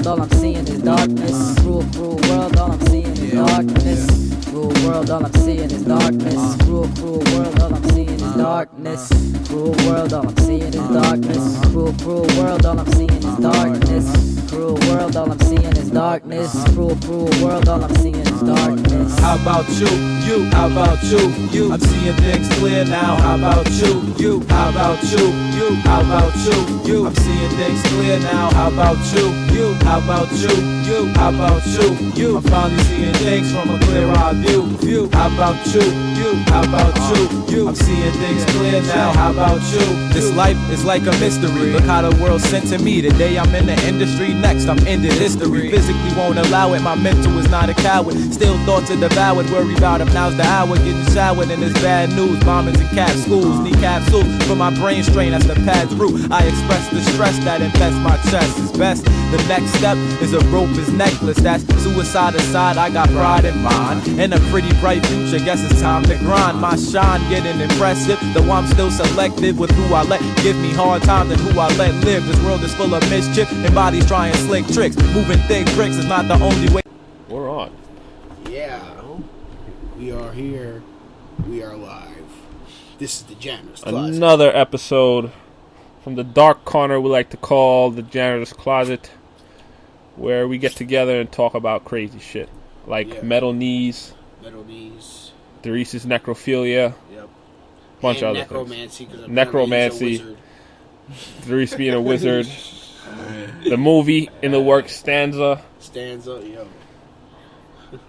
world, all I'm seeing is darkness. Cruel, cruel world, all I'm seeing is darkness. Cruel world, all I'm seeing is darkness. Cruel, cruel world, all I'm seeing is darkness. Cruel world, all I'm seeing is darkness. Cruel, cruel world, all I'm seeing is darkness. Cruel world, all I'm seeing is darkness. Cruel, cruel world, all I'm seeing is darkness. How about you? You? How about you? You? I'm seeing things clear now. How about you? You? How about you? You? How about you? You? I'm seeing things clear now. How about you? You? How about you? You? How about you? You? I'm finally seeing things from a clear-eyed view. How about you? You? How about you? You? I'm seeing things clear now. How about you? This life is like a mystery. Look how the world's sent to me. Today I'm in the industry. Next I'm into history. Physically won't allow it. My mental is not a coward. Still thoughts are devoured. Worry about him. Now's the hour. Getting showered and it's bad news. Bombings and cap schools. Need capsules for my brain strain. That's the pad's root. I express the stress that infests my chest. It's best. The next step is a rope is necklace. That's suicide aside. I got pride in mind and a pretty bright future. Guess it's time to grind. My shine getting impressive. Though I'm still selective with who I let give me hard times and who I let live. This world is full of mischief and bodies trying slick tricks. Moving thick bricks is not the only way. We're on. Yeah. We are here. We are live. This is the Janitor's Closet. Another episode from the dark corner we like to call the Janitor's Closet, where we get together and talk about crazy shit. Like metal knees, Therese's necrophilia, bunch of other things. Necromancy, Therese being a wizard, the movie in the works Stanza, yo.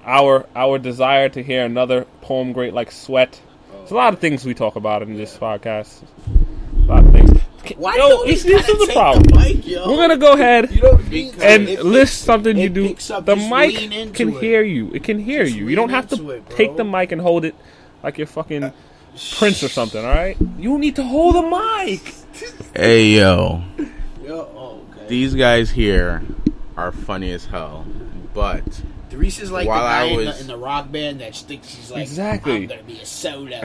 Our desire to hear another poem great like Sweat. There's a lot of things we talk about in this podcast. A lot of things. This is the problem. We're gonna go ahead and list something you do. The mic can hear you. It can hear you. You don't have to take the mic and hold it like you're fucking Prince or something. All right? You need to hold the mic. Hey yo, these guys here are funny as hell, but. Therese is like the guy in the rock band that sticks. He's like, exactly. I'm gonna be a solo.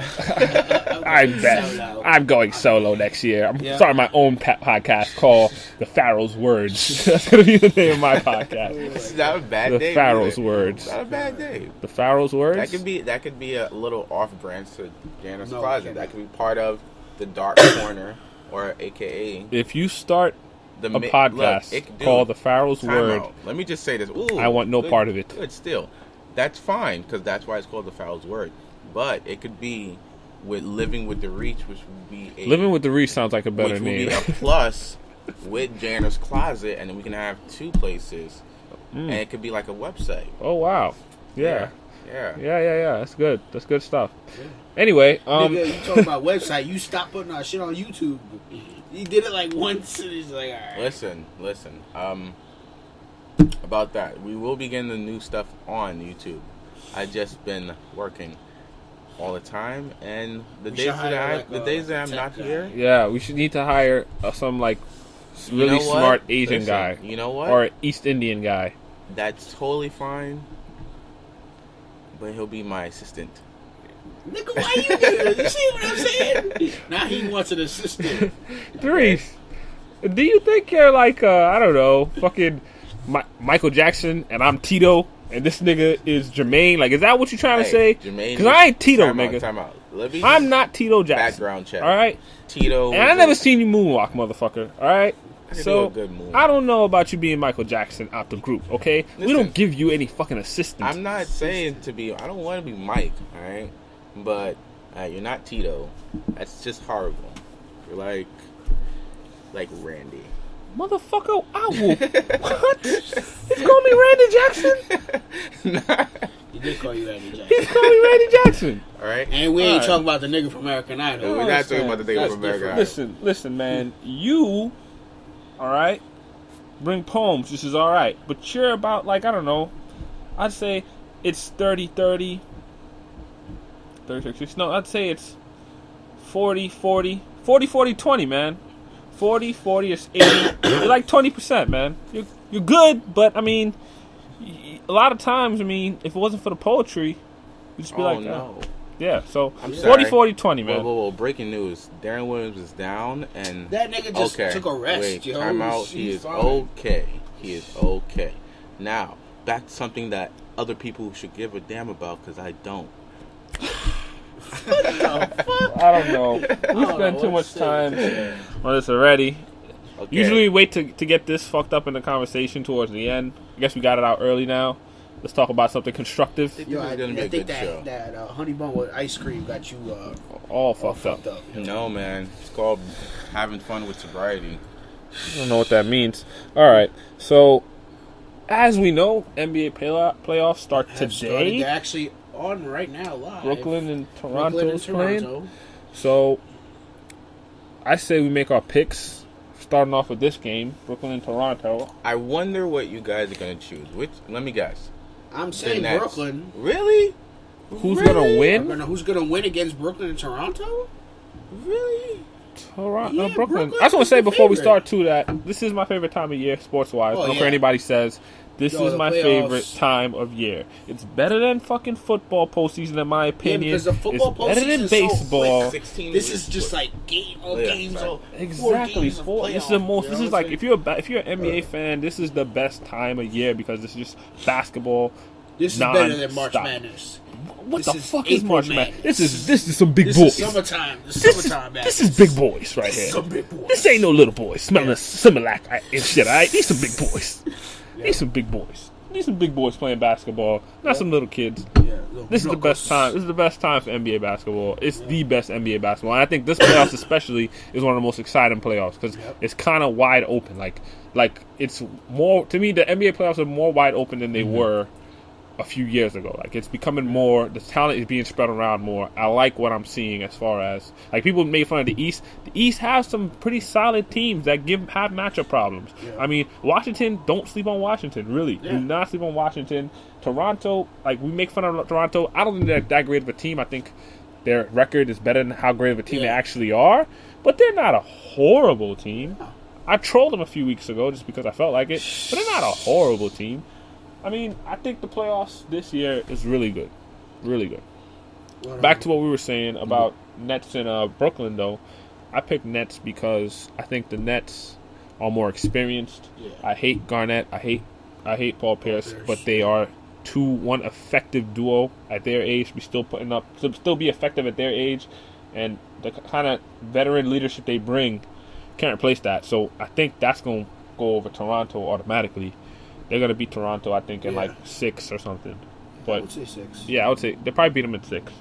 I'm going solo next year. I'm starting my own podcast called The Pharaoh's Words. That's gonna be the name of my podcast. It's not a bad day. The Pharaoh's Words. Not a bad day. The Pharaoh's Words. That could be a little off branch to Janitor's Closet. That could be part of the dark corner, or AKA. If you start a podcast called The Pharaoh's Word. Let me just say this. Ooh, I want no part of it. Good, still. That's fine, because that's why it's called The Pharaoh's Word. But it could be with Living with the Reach, which would be a... Living with the Reach sounds like a better name. Which would be a plus with Janitor's Closet, and then we can have two places. And it could be like a website. Oh, wow. Yeah. Yeah. That's good. That's good stuff. Yeah. Anyway, nigga, you talking about website? You stop putting our shit on YouTube. He did it like once, and he's like, all right. Listen. About that, we will be getting the new stuff on YouTube. I just been working all the time, and the days that I'm not here. Yeah, we should need to hire some like really smart Asian guy. You know what? Or East Indian guy. That's totally fine. But he'll be my assistant. Nigga, why you do this? You see what I'm saying? Now he wants an assistant. Therese, do you think you're like, I don't know, fucking Michael Jackson and I'm Tito and this nigga is Jermaine? Like, is that what you're trying to say? Jermaine. Because I ain't Tito, nigga. Time out. I'm not Tito Jackson. Background check. All right? Tito. And I never seen you moonwalk, motherfucker. All right? So, good move. I don't know about you being Michael Jackson out the group, okay? Listen, we don't give you any fucking assistance. I'm not saying to be... I don't want to be Mike, all right? But you're not Tito. That's just horrible. You're like Randy. Motherfucker, I will... What? He's calling me Randy Jackson? Nah. He did call you Randy Jackson. He's calling me Randy Jackson. All right? And we ain't talking about the nigga from American Idol. We're not talking about the nigga from American Idol. Listen, man. You... All right, bring poems. This is all right, but you're about like I don't know. I'd say it's 30-30, 36. No, I'd say it's 40-40, 40-40-20, man. 40-40 is 80. You're like 20%, man. You're good, but I mean, a lot of times, I mean, if it wasn't for the poetry, you'd just be like, no. Yeah, so 40-40-20, man. Whoa, breaking news. Darren Williams is down, and... That nigga just took a rest, wait, yo. time out. He is okay. He is okay. Now, back to something that other people should give a damn about, because I don't. I don't know. We spend too much time on this already. Okay. Usually we wait to get this fucked up in the conversation towards the end. I guess we got it out early now. Let's talk about something constructive. Yo, I gonna be a think good show. that honey bun with ice cream got you All fucked up. No, man. It's called having fun with sobriety. I don't know what that means. All right. So, as we know, NBA playoffs start today. They're actually on right now live. Brooklyn and Toronto's playing. So, I say we make our picks. Starting off with this game, Brooklyn and Toronto. I wonder what you guys are going to choose. Let me guess. I'm saying Nets. Brooklyn. Really? Who's going to win? Who's going to win against Brooklyn and Toronto? Really? Toronto, Yeah, Brooklyn. Brooklyn's I just want to say the before we favorite. start too that this is my favorite time of year, sports-wise. Oh, I don't care yeah. anybody says. This Yo, is the my playoffs. favorite time of year. It's better than fucking football postseason, in my opinion. because the football it's better than postseason is so baseball. quick. 16 This weeks. is just like games. Right. Exactly. This This is the most. This is like if you're an NBA fan, this is the best time of year because it's just basketball. This is better than March non-stop. Madness. What This the is fuck is April March Madness? Madness. This is some big This boys. is summertime. This is This summertime this madness. is big boys right here. Some big boys. This ain't no little boys smelling a Similac and shit. All right, these some big boys. These some big boys. These some big boys playing basketball, not some little kids. This is the best time. This is the best time for NBA basketball. It's the best NBA basketball, and I think this playoffs especially is one of the most exciting playoffs because it's kind of wide open. Like it's more to me. The NBA playoffs are more wide open than they were a few years ago. Like it's becoming more. The talent is being spread around more. I like what I'm seeing as far as like people made fun of the East. The East has some pretty solid teams that have matchup problems. Yeah. I mean, Washington. Don't sleep on Washington. Really, do not sleep on Washington. Toronto. Like we make fun of Toronto. I don't think they're that great of a team. I think their record is better than how great of a team they actually are. But they're not a horrible team. I trolled them a few weeks ago just because I felt like it. But they're not a horrible team. I mean, I think the playoffs this year is really good. Really good. Back to what we were saying about Nets and Brooklyn, though. I picked Nets because I think the Nets are more experienced. Yeah. I hate Garnett. I hate Paul Pierce, but they are one effective duo at their age. Be still putting up, still be effective at their age, and the kind of veteran leadership they bring can't replace that. So I think that's going to go over Toronto automatically. They're going to beat Toronto, I think, in like 6 or something. But I would say 6. yeah, I would say they probably beat them in 6.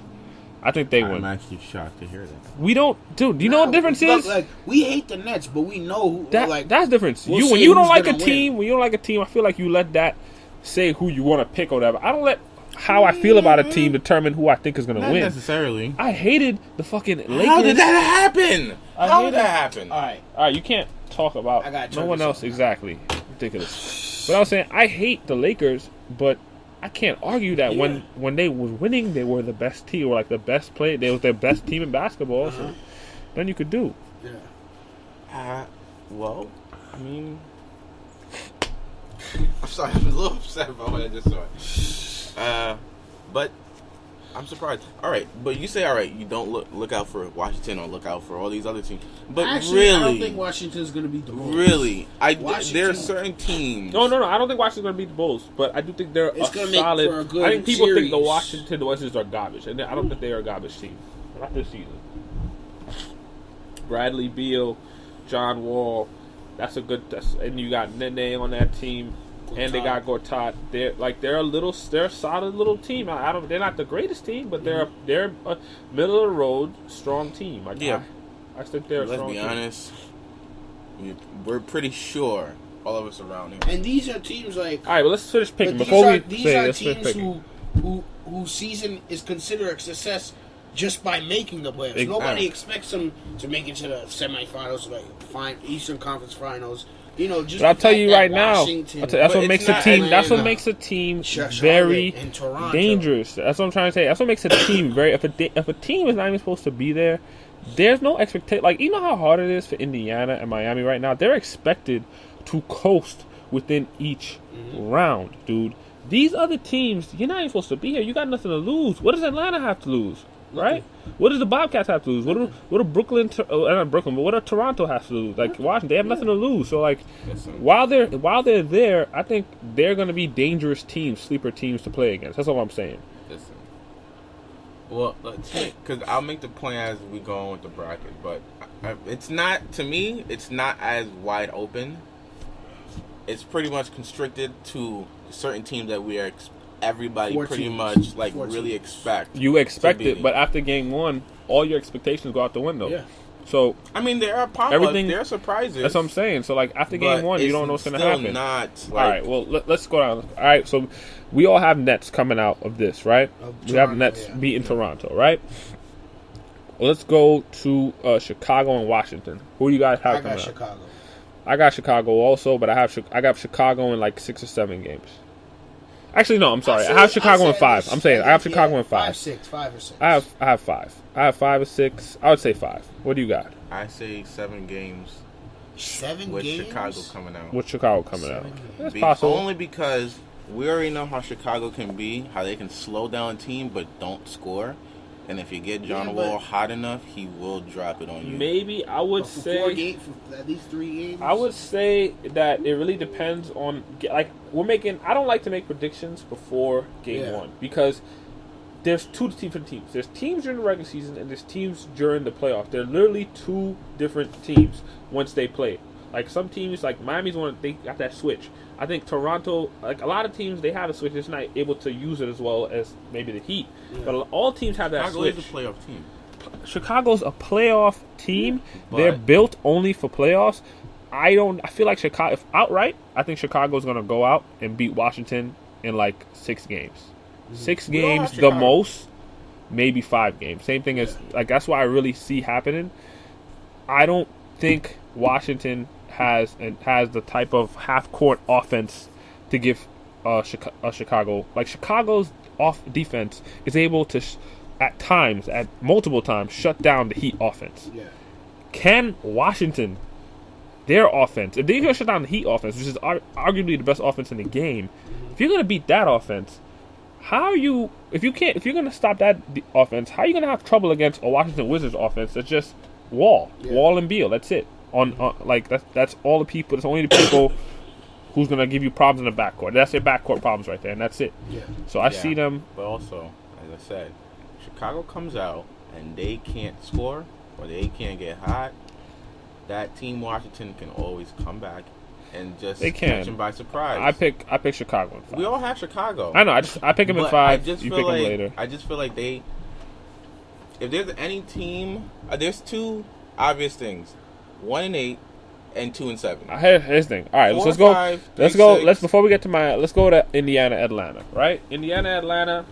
I think they win. I'm actually shocked to hear that. We don't, dude. Do you know what the difference is? Like we hate the Nets, but we know who. That's the difference. we'll When see you don't who's like a gonna team, win. when you don't like a team, I feel like you let that say who you want to pick or whatever. I don't let how I feel about a team determine who I think is going to Not win. necessarily. I hated the fucking Lakers. How did that happen? How did that happen? All right. All right, you can't talk about I gotta no turn one this else. off. Exactly. Ridiculous. But I was saying, I hate the Lakers, but I can't argue that when they was winning, they were the best team, or like the best play. They was their best team in basketball. So then you could do. Yeah. Well, I mean, I'm sorry, I'm a little upset about what I just saw. But I'm surprised. All right, but you say you don't look out for Washington or look out for all these other teams. But Actually, really, I don't think Washington's going to beat the Bulls. really, Washington- there are certain teams. No. I don't think Washington's going to beat the Bulls, but I do think they're It's a gonna make solid. for a good I think people think the series. Washington Wizards are garbage, and I don't think they are a garbage team. Not this season. Bradley Beal, John Wall, and you got Nene on that team, and they got Gortat. They're a solid little team. They're not the greatest team, but they're a middle of the road strong team. I think they're a Let's strong be team. honest. We're pretty sure all of us around here. And these are teams like. All right, but let's finish picking But before we these say. are Let's finish teams picking. whose season is considered a success just by making the playoffs. Exactly. Nobody expects them to make it to the semifinals, like Eastern Conference Finals. Just But I'll tell you that right now, Washington- that's But what it's makes a not team. That's what Atlanta, makes a team Charlotte, very and Toronto. dangerous. That's what I'm trying to say. That's what makes a team very. If a team is not even supposed to be there, there's no expectation. Like you know how hard it is for Indiana and Miami right now. They're expected to coast within each round, dude. These other teams, you're not even supposed to be here. You got nothing to lose. What does Atlanta have to lose? right? What does the Bobcats have to lose? What do Brooklyn, not Brooklyn, but what do Toronto have to lose? Like Washington, they have nothing to lose. So like, while they're there, I think they're going to be dangerous teams, sleeper teams to play against. That's all I'm saying. Listen. Well, because I'll make the point as we go on with the bracket, but it's not, to me, it's not as wide open. It's pretty much constricted to certain teams that we are everybody pretty much like really expect. You expect it, but after game one, all your expectations go out the window. Yeah. So I mean, there are pop-ups, there are surprises. That's what I'm saying. So like after game one, you don't know what's going to happen. Not like, all right. Well, let's go down. All right. So we all have Nets coming out of this, right? We have Nets beating Toronto, right? Well, let's go to Chicago and Washington. Who do you guys have coming out? Chicago. I got Chicago also, but I got Chicago in like 6 or 7 games. Actually, no, I'm sorry. I have Chicago in 5. I'm saying I have Chicago in 5. 5 or 6. I have 5. I have 5 or 6. I would say 5. What do you got? I say 7 games. 7 with games? Chicago coming out. With Chicago coming out. That's possible. Only because we already know how Chicago can be, how they can slow down a team but don't score. And if you get John Wall hot enough, he will drop it on you. Maybe I would say for at least 3 games. I would say that it really depends on like we're making. I don't like to make predictions before game one because there's 2 different teams. There's teams during the regular season and there's teams during the playoffs. They're literally 2 different teams once they play. Like some teams, like Miami's one, they got that switch. I think Toronto, like a lot of teams, they have a switch. It's not able to use it as well as maybe the Heat. Yeah. But all teams have that switch. Chicago is a playoff team. Chicago's a playoff team. They're built only for playoffs. I feel like Chicago, if outright, I think Chicago's going to go out and beat Washington in like 6 games. 6 games, the most, maybe 5 games. Same thing as, like, that's what I really see happening. I don't think Washington has the type of half-court offense to give Chicago. Like, Chicago's off defense is able to, at multiple times, shut down the Heat offense. Yeah. Can Washington, their offense, if they're going to shut down the Heat offense, which is arguably the best offense in the game, if you're going to beat that offense, how are you? If you're going to stop that offense, how are you going to have trouble against a Washington Wizards offense that's just Wall and Beal? That's it. That's all the people. That's only the people who's gonna give you problems in the backcourt. That's their backcourt problems right there, and that's it. Yeah. So I see them. But also, as I said, Chicago comes out and they can't score or they can't get hot. That team Washington can always come back and just catch them by surprise. I pick Chicago in 5. We all have Chicago. I know. I pick them in 5. You pick them later. I just feel like if there's any team, there's 2 obvious things. 1-8 and 2-7. Here's the thing. All right, let's go. Before we get to let's go to Indiana, Atlanta. Right? Indiana, Atlanta.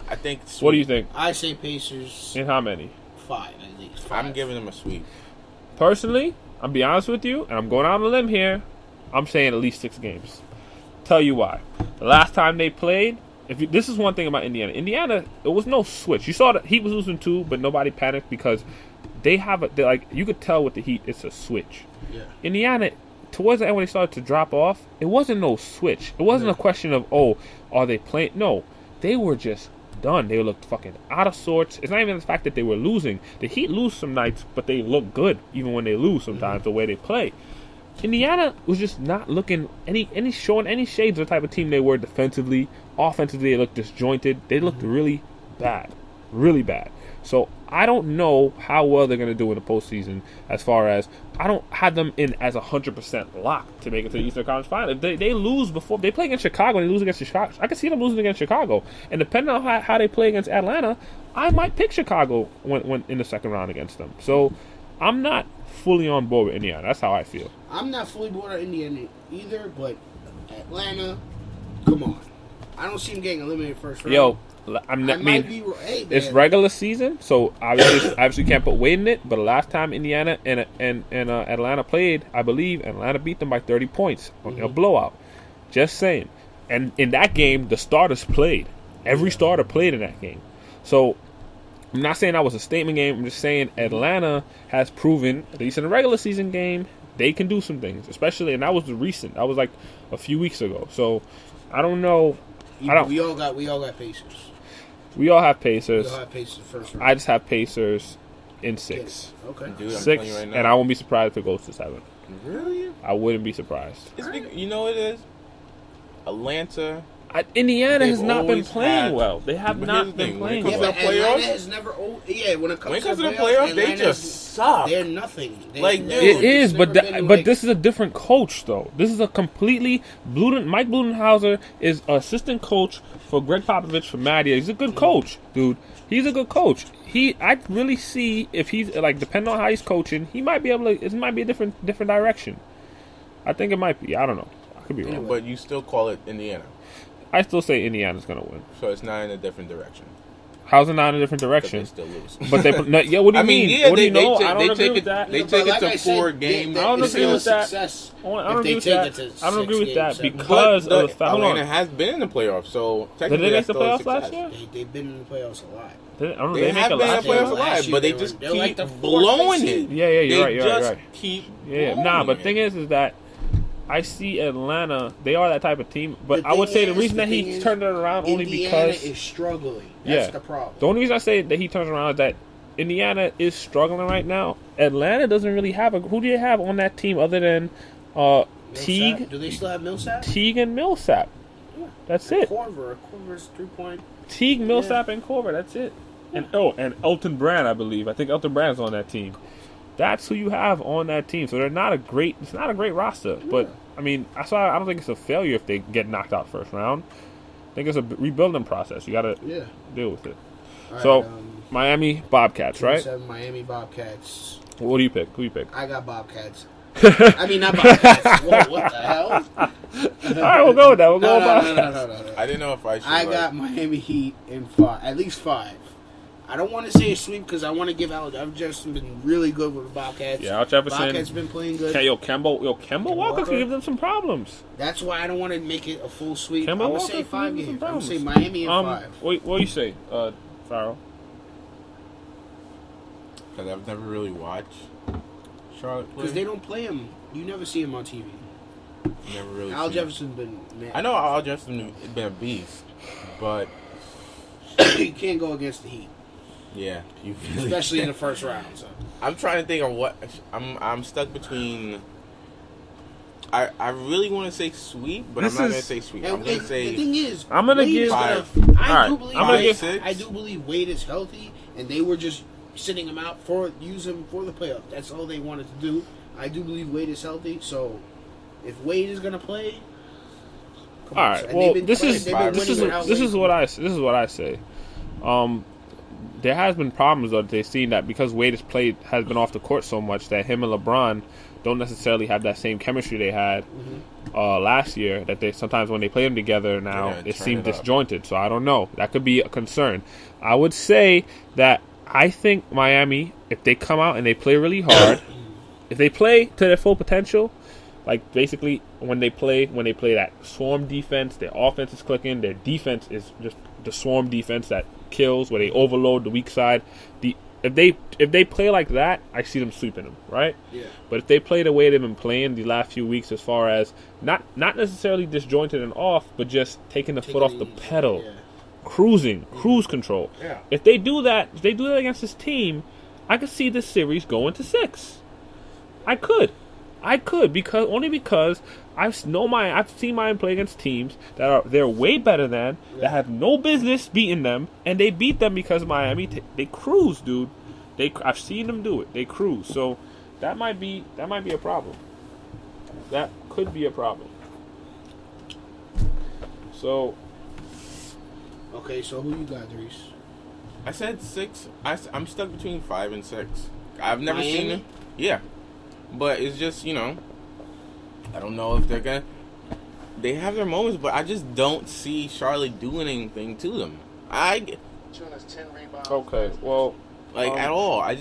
I think. What do you think? I say Pacers. In how many? 5 at least. 5. I'm giving them a sweep. Personally, I'll be honest with you, and I'm going out on a limb here. I'm saying at least 6 games. Tell you why. The last time they played, this is one thing about Indiana. Indiana, it was no switch. You saw that Heat was losing 2, but nobody panicked because you could tell with the Heat, it's a switch. Yeah. Indiana, towards the end when they started to drop off, it wasn't no switch. It wasn't a question of, are they playing? No, they were just done. They looked fucking out of sorts. It's not even the fact that they were losing. The Heat lose some nights, but they look good even when they lose sometimes, the way they play. Indiana was just not looking showing any shades of the type of team they were defensively. Offensively, they looked disjointed. They looked really bad. Really bad. So I don't know how well they're going to do in the postseason as far as I don't have them in as 100% locked to make it to the Eastern Conference Final. If they lose before they play against Chicago and they lose against Chicago, I can see them losing against Chicago. And depending on how they play against Atlanta, I might pick Chicago when in the second round against them. So I'm not fully on board with Indiana. That's how I feel. I'm not fully bored with Indiana either, but Atlanta, come on. I don't see them getting eliminated first round. Yo, it's regular season, so obviously can't put weight in it. But the last time Indiana and Atlanta played, I believe Atlanta beat them by 30 points on a blowout. Just saying. And in that game, the starters played. Every starter played in that game. So I'm not saying that was a statement game. I'm just saying Atlanta has proven, at least in the regular season game, they can do some things. Especially, and that was recent. That was like a few weeks ago. So I don't know. We all got Pacers. We all have Pacers. We all have Pacers first round. I just have Pacers in 6. Okay. Dude, I'm 6, telling you right now. and I won't be surprised if it goes to 7. Really? I wouldn't be surprised. You know what it is? Atlanta. Indiana has They've not been always playing had- well. They have But not here's the been thing, playing when it Yeah, comes well. to but Atlanta playoffs? has never. When it comes to the playoffs, they Atlanta's- just suck. They're nothing. Like, dude. It is, but but but this is a different coach, though. This is a completely Mike Budenhauser is assistant coach for Greg Popovich for Madia. He's a good coach, dude. He's a good coach. I really see if he's like, depending on how he's coaching, he might be able to. It might be a different direction. I think it might be. I don't know. I could be wrong. But you still call it Indiana. I still say Indiana's gonna win. So it's not in a different direction. How's it not in a different But direction? they still lose. But they, no, yeah. What do you mean? Yeah, What do you know? take, I don't agree take with it, that. They But take like it I to said, 4 games. I don't it's agree still with that. success I don't if agree they with take that. it to I don't agree with 6 that games, 7. because But of the fact. Hold Atlanta on. has been in the playoffs, so Did technically they make that's the still a playoffs last success. year? They've been in the playoffs a lot. I don't know. They They make have it been in the last playoffs year. a lot, Last year but they they just were keep like the 4th blowing seed. it. Yeah, you're They right. just keep Yeah, blowing nah, but it. thing is that I see Atlanta. They are that type of team, but The I would thing say the is- reason that the he thing is, turned it around only Indiana because is struggling. That's Yeah. the problem. the only reason I say that he turns around is that Indiana is struggling right now. Atlanta doesn't really have who do you have on that team other than Teague, Millsap? Do they still have Millsap? Teague and Millsap. That's it. Corver's 3-point. Teague, Millsap, and Corver. That's it. And Elton Brand, I believe. I think Elton Brand's on that team. That's who you have on that team. So it's not a great roster. But I mean, I don't think it's a failure if they get knocked out first round. I think it's a rebuilding process. You got to deal with it. All So right, Miami Bobcats, right? 27 Miami Bobcats. What do you pick? Who you pick? I got Bobcats. I mean, not Bobcats. Whoa, what the hell? All right, we'll go with that. We'll go with No. Bobcats. I didn't know if I should. I got Miami Heat in 5, at least 5. I don't want to say a sweep because I want to give out. I've just been really good with the Bobcats. Yeah, Al Jefferson. Bobcats been playing good. Kemba Walker could give them some problems. That's why I don't want to make it a full sweep. Kemba I'm gonna Walker say could 5 give them games. some I'm gonna say problems. Miami in 5. What do you say, Farrell? Because I've never really watched Charlotte play. Because they don't play him. You never see him on TV. Never really. Al seen Jefferson's been. it. I know Al Jefferson has been a beast, but You can't go against the Heat, yeah, you especially in the first round. So. I'm trying to think of what I'm stuck between. I really want to say sweep, but This I'm not is- going to say sweep. And I'm going to the say thing is, I'm gonna Wade give- is Five. I do Alright, believe I'm gonna Wade- give- 6. I do believe Wade is healthy, and they were just sitting him out use him for the playoff. That's all they wanted to do. I do believe Wade is healthy, so if Wade is gonna play, come All on, right. and Well, they've been this playing- is they've been this winning without is Wade. what I say. There has been problems though. They've seen that because Wade has been off the court so much that him and LeBron don't necessarily have that same chemistry they had last year. That they sometimes when they play them together now Yeah, it turn seems it up. disjointed. So I don't know. That could be a concern. I would say that I think Miami, if they come out and they play really hard, if they play to their full potential. Like basically, when they play that swarm defense, their offense is clicking. Their defense is just the swarm defense that kills, where they overload the weak side. If they play like that, I see them sweeping them, right? Yeah. But if they play the way they've been playing the last few weeks, as far as not necessarily disjointed and off, but just taking the foot off the pedal, Yeah. cruise control. Yeah. If they do that against this team, I could see this series going to 6. I could because I've seen Miami play against teams they're way better than, that have no business beating them, and they beat them because Miami they cruise, dude. I've seen them do it. They cruise. So that might be a problem. That could be a problem. So Okay, so who you got, Dries? I said 6. I'm stuck between 5 and 6. I've never Miami? seen them. Yeah, but it's just I don't know if they're gonna. They have their moments, but I just don't see Charlotte doing anything to them. okay, well, At all. I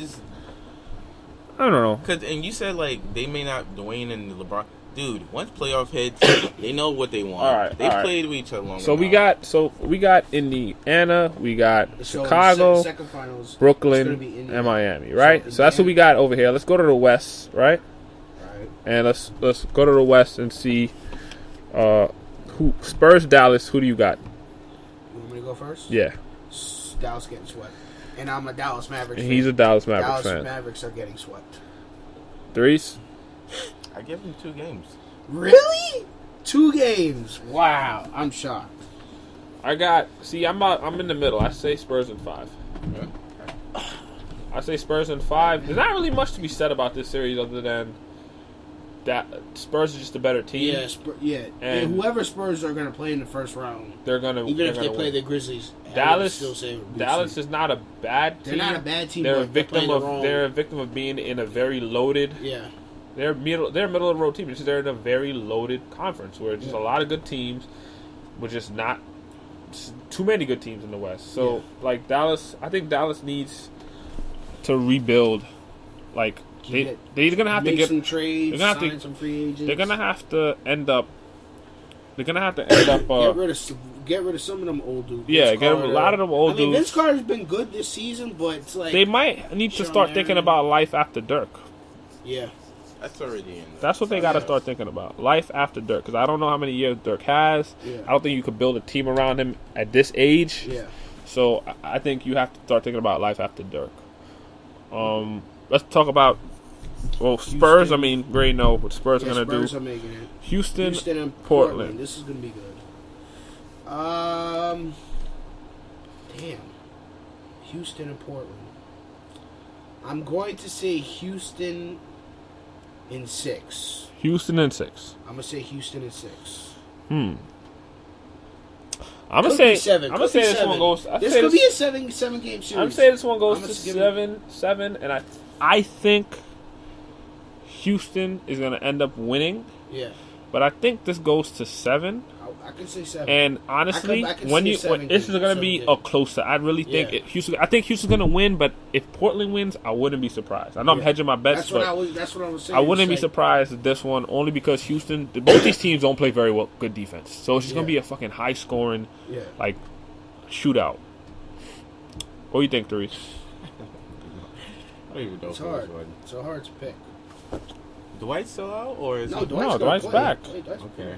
don't know. and you said they may not Dwayne and LeBron. Dude, once playoff hits, they know what they want. All right, They've all right. played with each other long So enough. we got Indiana, we got So Chicago, second finals, it's gonna Brooklyn, be Indiana. and Miami, right? So So that's what we got over here. Let's go to the West, right? Right. And let's go to the West and see who Spurs, Dallas. Who do you got? You want me to go first? Yeah, Dallas getting swept. And I'm a Dallas Mavericks fan. He's a Dallas Mavericks Dallas fan. Mavericks are getting swept. Threes? I give him 2 games. Really? 2 games. Wow. I'm shocked. I'm in the middle. I say Spurs in 5. Yeah. I say Spurs in 5. There's not really much to be said about this series other than that Spurs is just a better team. And whoever Spurs are going to play in the first round, they're gonna even if they play win. the Grizzlies, Dallas still say Dallas is not a bad team. They're not a bad team. They're but a victim they're of playing the wrong- they're a victim of being in a very loaded. Yeah. They're middle of the road team. They're in a very loaded conference where it's just a lot of good teams, but just not too many good teams in the West. So like Dallas, I think Dallas needs to rebuild. Like they're gonna have to get some trades, they're gonna have sign to, some free agents. They're gonna have to end up. Get rid of some of them old dudes. Yeah, get a lot of them old dudes. Vince Carter's been good this season, but it's like they might need to start thinking about life after Dirk. Yeah, that's already in. That's what they got to start thinking about. Life after Dirk, because I don't know how many years Dirk has. Yeah. I don't think you could build a team around him at this age. Yeah. So I think you have to start thinking about life after Dirk. Let's talk about Spurs. I mean, we already know what Spurs are going to do. Spurs are making it. Houston and Portland. This is going to be good. Damn. Houston and Portland. I'm going to say Houston in 6. Houston in 6. I'm going to say Houston in 6. I'm gonna say 7. I'm gonna say this one goes. This could be a 7 game series. I'm saying this one goes to 7, and I think Houston is gonna end up winning. Yeah. But I think this goes to 7. I can say 7. And honestly, I can when see this is going to be a closer. I really think I think Houston's going to win. But if Portland wins, I wouldn't be surprised. I know I'm hedging my bets, that's what I was saying. I wouldn't be surprised at this one only because Houston. Both these teams don't play very good defense, so it's just going to be a fucking high scoring, like shootout. What do you think, Therese? I don't even know. It's hard. It's so hard to pick. Dwight's still out, or is Dwight's back. Okay.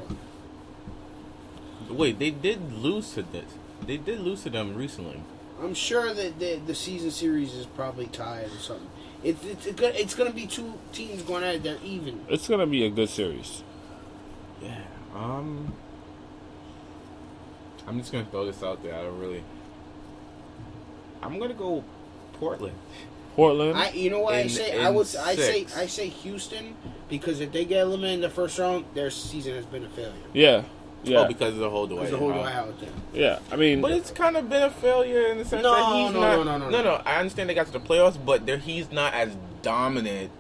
Wait, they did lose to this. They did lose to them recently. I'm sure that the season series is probably tied or something. It's going to be 2 teams going at it. They're even. It's going to be a good series. Yeah. I'm just going to throw this out there. I'm going to go Portland. You know what I say? I say Houston because if they get eliminated in the first round, their season has been a failure. Yeah. Oh, because of the whole Dwight Howard thing. Yeah, I mean, but it's kind of been a failure in the sense that he's No. I understand they got to the playoffs, but he's not as dominant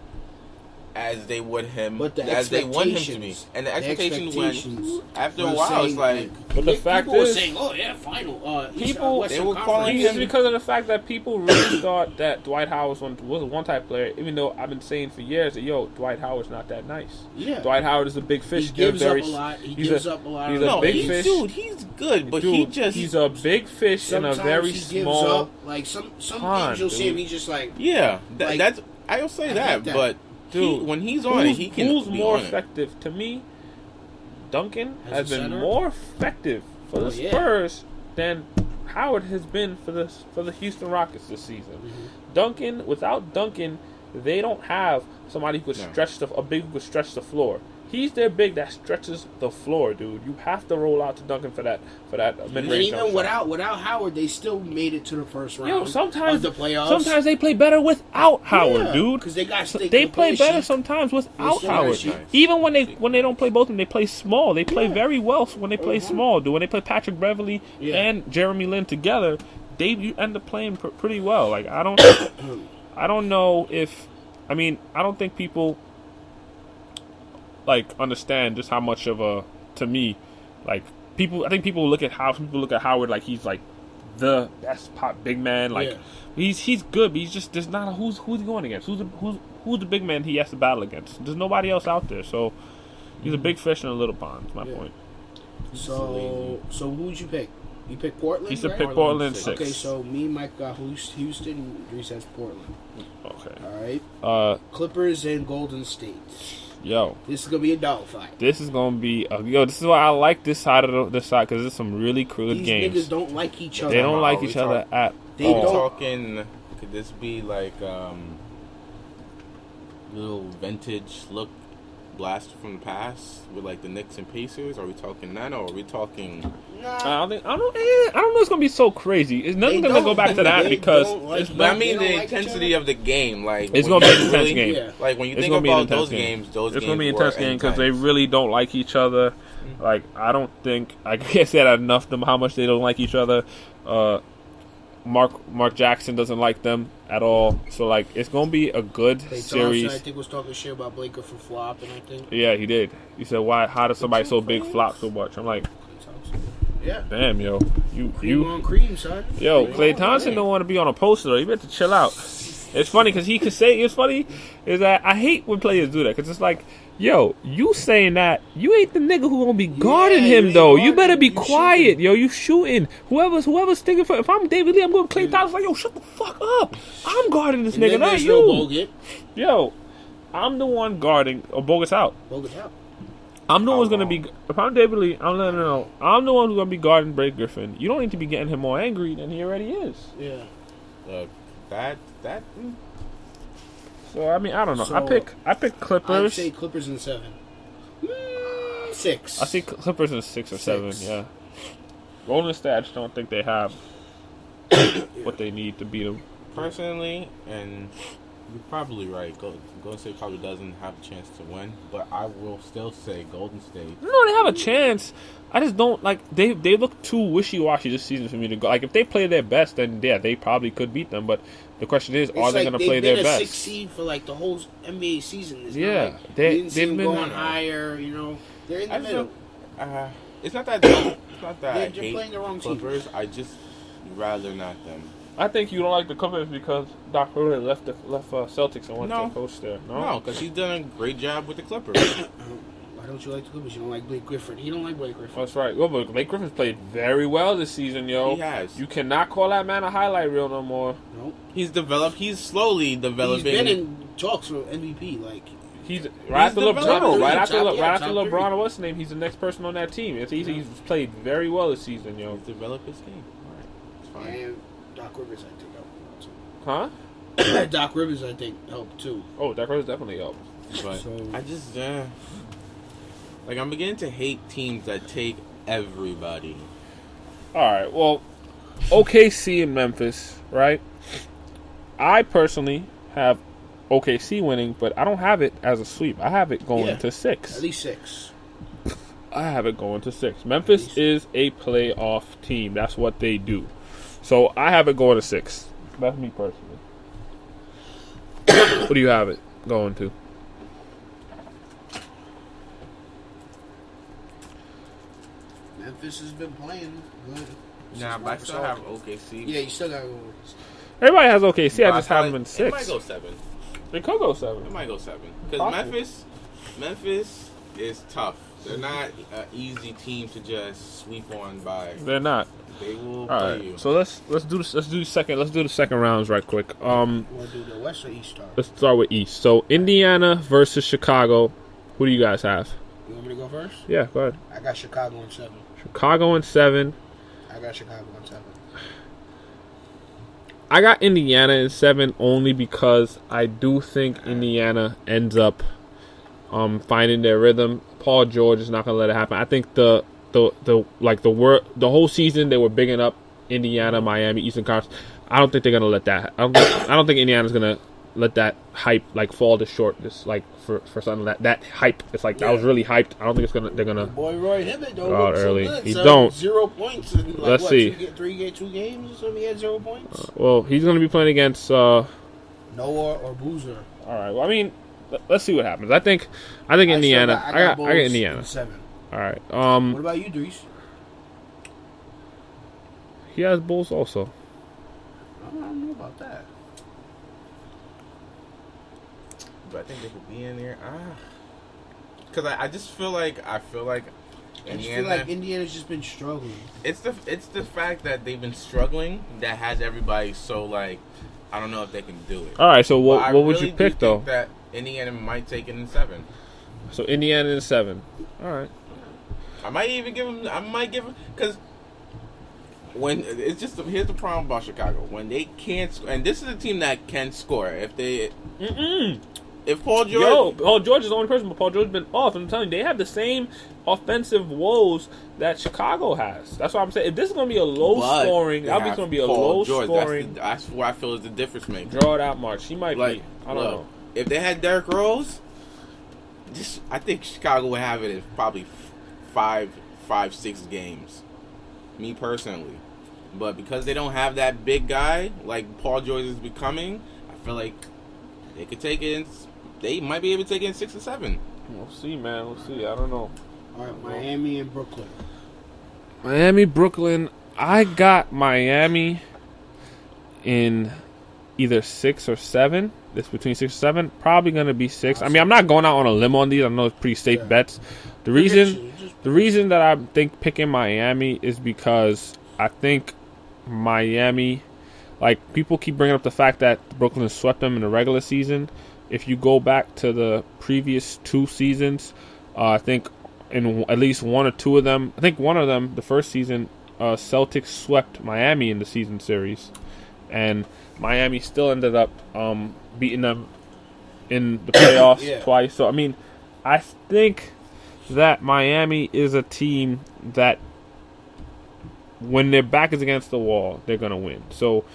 as they would him, as they want him to be. And the expectations when after a while, it's like. But the fact people is, were saying, "Oh yeah, final." They were calling him because of the fact that people really thought that Dwight Howard was a one-type player. Even though I've been saying for years that Dwight Howard's not that nice. Yeah, Dwight Howard is a big fish. He gives up a lot. He's a big fish. Dude, he's good, but he's a big fish in a very small. Like some pond, games you'll see him. He's just like that's I'll say that, but. Dude, when he's on it, he can. Who's more effective to me? Duncan has been more effective for the Spurs than Howard has been for the Houston Rockets this season. Mm-hmm. Without Duncan, they don't have somebody who could stretch the floor. He's their big that stretches the floor, dude. You have to roll out to Duncan for that mid-range. And even without Howard, they still made it to the first round. Sometimes of the playoffs. Sometimes they play better without Howard, dude. Because they play better sometimes without Howard. Even when they don't play both of them, they play small. They play very well when they play small, dude. When they play Patrick Beverley and Jeremy Lin together, you end up playing pretty well. Like I don't know if I don't think people understand just how much of a, to me, I think people look at Howard like he's like the best pop big man. He's good, but he's just there's not who's he going against? Who's the big man he has to battle against? There's nobody else out there. So he's a big fish in a little pond. Is my point. So who'd you pick? You picked Portland. He said pick Portland 6. Okay, so me and Mike got Houston. Dries has Portland. Okay. All right. Clippers and Golden State. Yo, this is gonna be a dogfight. This is gonna be this is why I like this side because there's some really good games. These niggas don't like each other. They don't like each other at They Are we don't. talking? Could this be like little vintage look blast from the past with like the Knicks and Pacers? Are we talking that, or are we talking? I don't know. It's gonna be so crazy. It's nothing gonna go back to that because I mean the intensity of the game. Like it's gonna be an intense game. Yeah. Like when you It's think gonna be an about intense those game. games, those It's games gonna be an were intense game because they intense. really don't like each other. Like I don't think I can't say that enough. Them how much they don't like each other. Mark Jackson doesn't like them at all. So like it's gonna be a good series. I think was talking shit about Blake Griffin flopping. I think. Yeah, he did. He said, "Why? How does somebody so big flop so much?" I'm like, Yeah. "Damn, yo, Cream you, on cream, son. yo, Cream Klay on Thompson cream. don't want to be on a poster though. You better chill out." It's funny because he could say it's funny is that I hate when players do that because it's like, yo, you saying that you ain't the nigga who gonna be guarding you him ain't though. You guarding better him. be You quiet, shooting. yo. You shooting. Whoever's thinking for. If I'm David Lee, I'm going Klay Thompson. Like, yo, shut the fuck up. I'm guarding this And nigga, then not there's you. no Bogut. Yo, I'm the one guarding. Oh, Bogus out. Bogut out. I'm the one who's gonna be. If I'm David Lee, I'm letting him know. I'm the one who's gonna be guarding Blake Griffin. You don't need to be getting him more angry than he already is. Yeah. Look, that. So I mean, I don't know. So, I pick I'd Clippers. say Clippers in 7. 6. I see Clippers in 6 or 7. Yeah. Golden State, I just don't think they have what they need to beat them. Personally, and you're probably right. Golden State probably doesn't have a chance to win, but I will still say Golden State. No, they have a chance. I just don't like they look too wishy-washy this season for me to go. Like if they play their best, then yeah, they probably could beat them. But the question is, are they going to play their They've best? been a 6 seed for like the whole NBA season. It's Yeah, not like they- you didn't see they've them been- going higher. You know, they're in the middle. It's not that. It's not that They're I just hate playing the wrong team. Clippers. I just rather not them. I think you don't like the Clippers because Doc Rivers left Celtics and went No. to coach there. No, because he's done a great job with the Clippers. Why don't you like the Clippers? You don't like Blake Griffin. He don't like Blake Griffin. That's right. Well, but Blake Griffin's played very well this season, yo. He has. You cannot call that man a highlight reel no more. No, He's developed. He's slowly developing. he's been in talks for MVP. Like He's right after developed. LeBron. Right Top after three, right after top LeBron, three. what's his name? He's the next person on that team. He's played very well this season, yo. He's developed his game. All right, it's fine. and Doc Rivers, I think Huh? helped. Doc Rivers, I think helped too. Oh, Doc Rivers definitely helped. But So- I just like I'm beginning to hate teams that take everybody. All right. Well, OKC and Memphis, right? I personally have OKC winning, but I don't have it as a sweep. I have it going Yeah. to 6. At least 6. I have it going to 6. Memphis is a playoff team. That's what they do. So I have it going to 6. That's me personally. What do you have it going to? Memphis has been playing good. Nah, Since but I Marcus still have Aldridge. OKC. Yeah, you still got to go. Everybody has OKC. But I just feel have like them in It 6. might go 7. They could go 7. It might go 7 because Possible. Memphis is tough. They're not an easy team to just sweep on by. They're not. They will All play you. right. So let's do the second rounds right quick. You want to do the West or East start? Let's start with East. So Indiana versus Chicago. Who do you guys have? You want me to go first? Yeah, go ahead. I got Chicago in 7. Chicago in 7. I got Chicago in 7. I got Indiana in 7 only because I do think Indiana ends up finding their rhythm. Paul George is not gonna let it happen. I think the whole season they were bigging up Indiana, Miami, Eastern Conference. I don't think they're gonna let that. I don't think Indiana's gonna let that hype like fall to short. Just like for something that hype. It's like that was really hyped. I don't think they're gonna. Boy, Roy Hibbert don't Go out look early. so good. He son. don't. 0 points. In like, Let's see. 2 games or something. He had 0 points. Well, he's gonna be playing against. Noah or Boozer. All right. Well, I mean, let's see what happens. I think Indiana. I got Bulls Indiana. in 7. All right. What about you, Dries? He has Bulls also. I don't know about that. Do I think they could be in there? Because I just feel like I just feel Indiana. like Indiana's just been struggling. It's the fact that they've been struggling that has everybody so like I don't know if they can do it. All right. So But I what would really you pick do though? think that Indiana might take it in 7. So Indiana in 7. All right. I might even give them. I might give them because here's the problem about Chicago. When they can't score, and this is a team that can score. If Paul George... Paul George is the only person, but Paul George has been off. And I'm telling you, they have the same offensive woes that Chicago has. That's what I'm saying. If this is going to be a low-scoring... That'll be going to be a low-scoring... That's what I feel is the difference maker. Draw it out, March. He might be. I don't know. If they had Derrick Rose, I think Chicago would have it in probably 5-6 games. Me personally. But because they don't have that big guy, like Paul George is becoming, I feel like they could take it in... They might be able to take it in 6 or 7. We'll see, man. We'll see. I don't know. All right, Miami and Brooklyn. Miami, Brooklyn. I got Miami in either 6 or 7. It's between 6 or 7. Probably going to be 6. I mean, I'm not going out on a limb on these. I know it's pretty safe bets. The reason that I think picking Miami is because I think Miami, like, people keep bringing up the fact that Brooklyn swept them in the regular season. If you go back to the previous 2 seasons, I think in at least 1 or 2 of them, I think one of them, the first season, Celtics swept Miami in the season series. And Miami still ended up beating them in the playoffs twice. So, I mean, I think that Miami is a team that when their back is against the wall, they're going to win. So,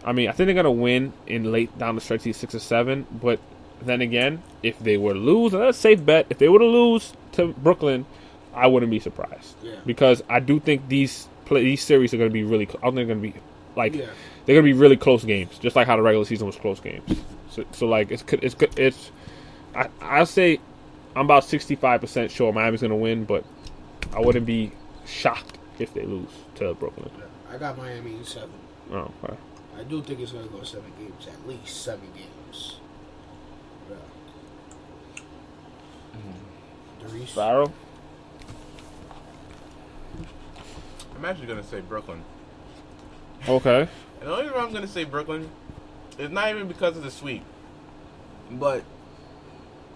I mean, I think they're going to win in late down the stretch, 6 or 7. But then again, if they were to lose, and that's a safe bet, if they were to lose to Brooklyn, I wouldn't be surprised. Yeah. Because I do think these series are going to be really, I think they're going to be, like, they're going to be really close games, just like how the regular season was close games. So like, I'll say I'm about 65% sure Miami's going to win, but I wouldn't be shocked if they lose to Brooklyn. I got Miami in 7. Oh, okay. I do think it's going to go 7 games, at least 7 games. Farrell? I'm actually going to say Brooklyn. Okay. And the only reason I'm going to say Brooklyn is not even because of the sweep. But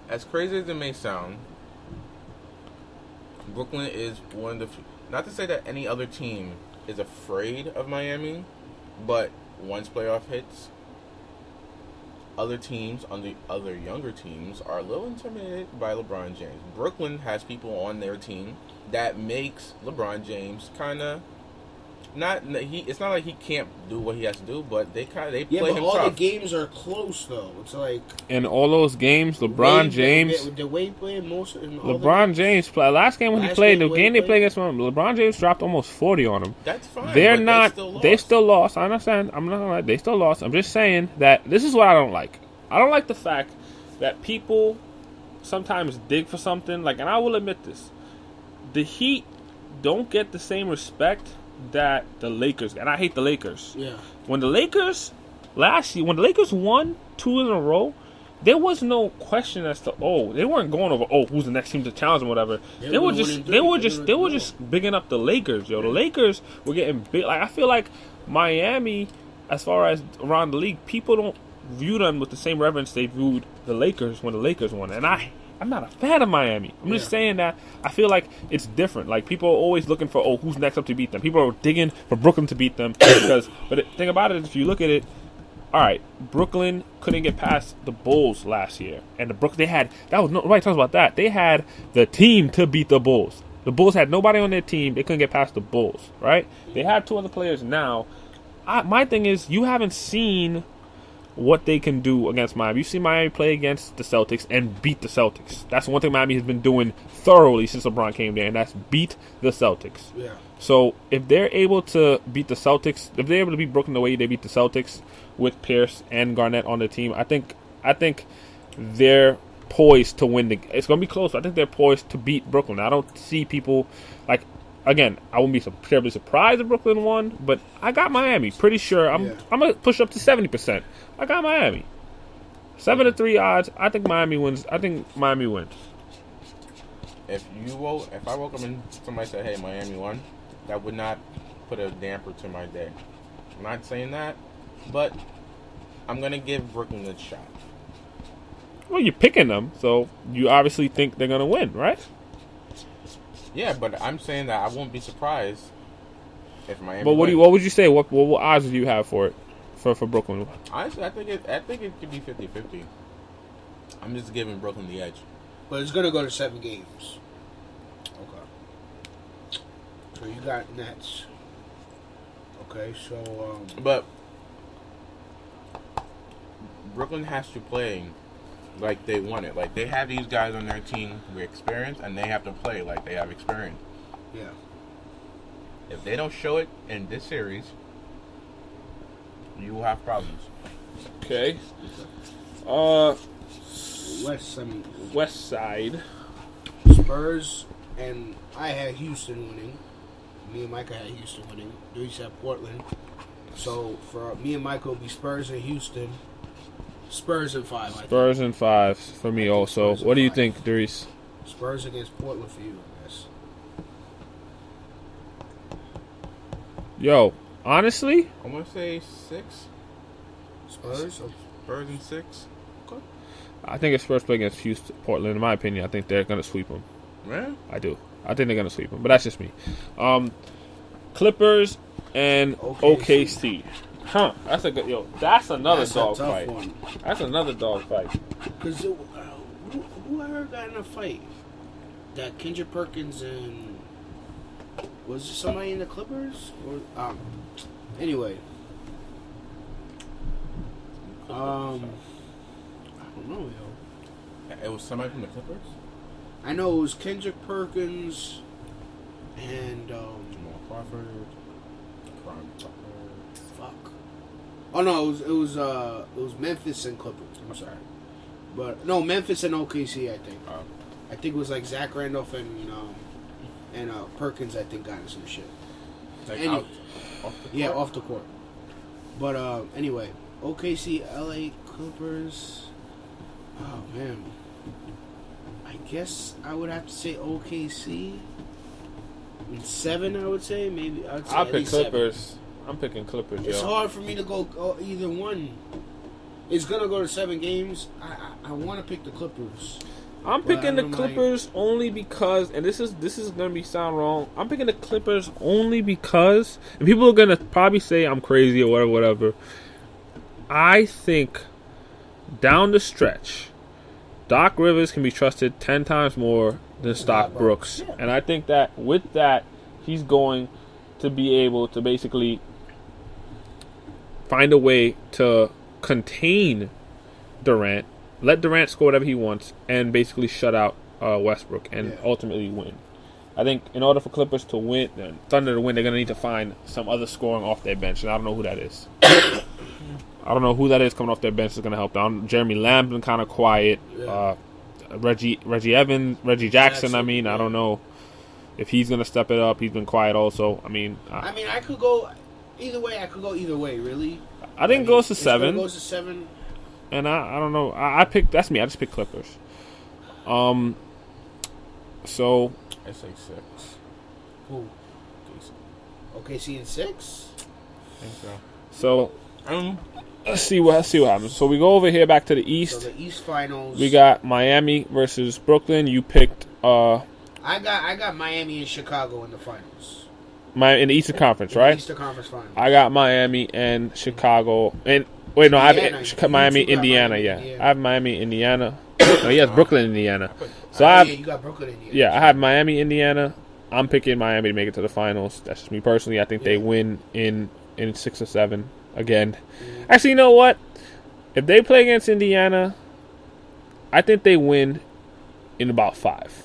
as crazy as it may sound, Brooklyn is one of the... Not to say that any other team is afraid of Miami, but once playoff hits, other teams, other younger teams, are a little intimidated by LeBron James. Brooklyn has people on their team that makes LeBron James kind of it's not like he can't do what he has to do, but they play him tough. All the games are close though. It's like in all those games, LeBron James. The way he played most. LeBron James played last game when he played. The game they played against him, LeBron James dropped almost 40 on him. That's fine. They're not. They still lost. I understand. I'm not gonna lie. They still lost. I'm just saying that this is what I don't like. I don't like the fact that people sometimes dig for something. Like, and I will admit this: the Heat don't get the same respect that the Lakers, and I hate the Lakers. Yeah. When the Lakers won 2 in a row, there was no question as to they weren't going over who's the next team to challenge them, whatever. They were just bigging up the Lakers, yo. The Lakers were getting big. Like, I feel like Miami, as far as around the league, people don't view them with the same reverence they viewed the Lakers when the Lakers won, and I'm not a fan of Miami. I'm just saying that I feel like it's different. Like, people are always looking for, who's next up to beat them. People are digging for Brooklyn to beat them. But the thing about it is, if you look at it, all right, Brooklyn couldn't get past the Bulls last year. And nobody talks about that. They had the team to beat the Bulls. The Bulls had nobody on their team. They couldn't get past the Bulls, right? They have 2 other players now. My thing is, you haven't seen what they can do against Miami. You see Miami play against the Celtics and beat the Celtics. That's one thing Miami has been doing thoroughly since LeBron came there, and that's beat the Celtics. Yeah. So if they're able to beat the Celtics, if they're able to beat Brooklyn the way they beat the Celtics with Pierce and Garnett on the team, I think they're poised to win. It's going to be close, but I think they're poised to beat Brooklyn. I don't see people like. Again, I wouldn't be terribly surprised if Brooklyn won, but I got Miami. Pretty sure. I'm going to push up to 70%. I got Miami. 7-3 odds. I think Miami wins. If I woke up and somebody said, hey, Miami won, that would not put a damper to my day. I'm not saying that, but I'm going to give Brooklyn a shot. Well, you're picking them, so you obviously think they're going to win, right? Yeah, but I'm saying that I won't be surprised if Miami. But what would you say? What odds do you have for it for Brooklyn? Honestly, I think it could be 50-50. I'm just giving Brooklyn the edge. But it's gonna go to 7 games. Okay. So you got Nets. Okay, so But Brooklyn has to play like they want it. Like they have these guys on their team with experience, and they have to play like they have experience. yeah. If they don't show it in this series, you will have problems. Okay. West side. Spurs, and I had Houston winning. Me and Micah had Houston winning. Deuce had Portland. So for me and Micah, it'll be Spurs and Houston. Spurs and 5. I think. Spurs and 5 for me also. Spurs What do you and think, 5. Dries? Spurs against Portland for you, I guess. Yo, honestly, I'm gonna say 6. Spurs. Spurs and 6. I think if Spurs play against Houston, Portland, in my opinion, I think they're gonna sweep them. Really? I do. I think they're gonna sweep them, but that's just me. Clippers and OKC. Huh? That's a good. Yo, that's another dog fight. One. That's another dog fight. Because who I heard got in a fight? That Kendrick Perkins and was it somebody in the Clippers? Or anyway, I don't know, yo. It was somebody from the Clippers. I know it was Kendrick Perkins and Jamal Crawford. fuck. Oh no, it was Memphis and Clippers. I'm sorry, but no, Memphis and OKC. I think. I think it was like Zach Randolph and Perkins. I think got in some shit. Like Any- off the Yeah, court? off the court. But anyway, OKC, LA Clippers. Oh man, I guess I would have to say OKC. In 7, I would say maybe. I'd say I'll at pick least 7. Clippers. I'm picking Clippers, It's yo. hard for me to go either one. It's gonna go to 7 games. I want to pick the Clippers. I'm But I picking the don't Clippers only because, and this is gonna sound wrong. I'm picking the Clippers only because, and people are gonna probably say I'm crazy or whatever. I think down the stretch, Doc Rivers can be trusted 10 times more than Stock Brooks, Yeah. and I think that with that, he's going to be able to basically find a way to contain Durant. Let Durant score whatever he wants and basically shut out Westbrook and ultimately win. I think in order for Clippers to win, Thunder to win, they're going to need to find some other scoring off their bench, and I don't know who that is. I don't know who that is coming off their bench is going to help them. Jeremy Lamb's been kind of quiet. Yeah. Reggie Jackson, I don't know if he's going to step it up. He's been quiet also. I could go either way. I could go either way, really. I think it goes to it's gonna 7. go to 7. And I don't know. I picked. That's me. I just picked Clippers. So I say 6. Who? OKC in 6. I think so. So let's see what happens. So we go over here back to the East. So the East Finals. We got Miami versus Brooklyn. You picked I got Miami and Chicago in the finals. in the Eastern Conference, right? Eastern Conference Finals. I got Miami and Chicago. And wait, no, I Indiana. have Miami, You two got Indiana. Miami, Yeah, Indiana. I have Miami, Indiana. No, yes, Brooklyn, Indiana. So I have you got Brooklyn in here. I have Miami, Indiana. I'm picking Miami to make it to the finals. That's just me personally. I think they win in 6 or 7 again. Actually, you know what? If they play against Indiana, I think they win in about 5.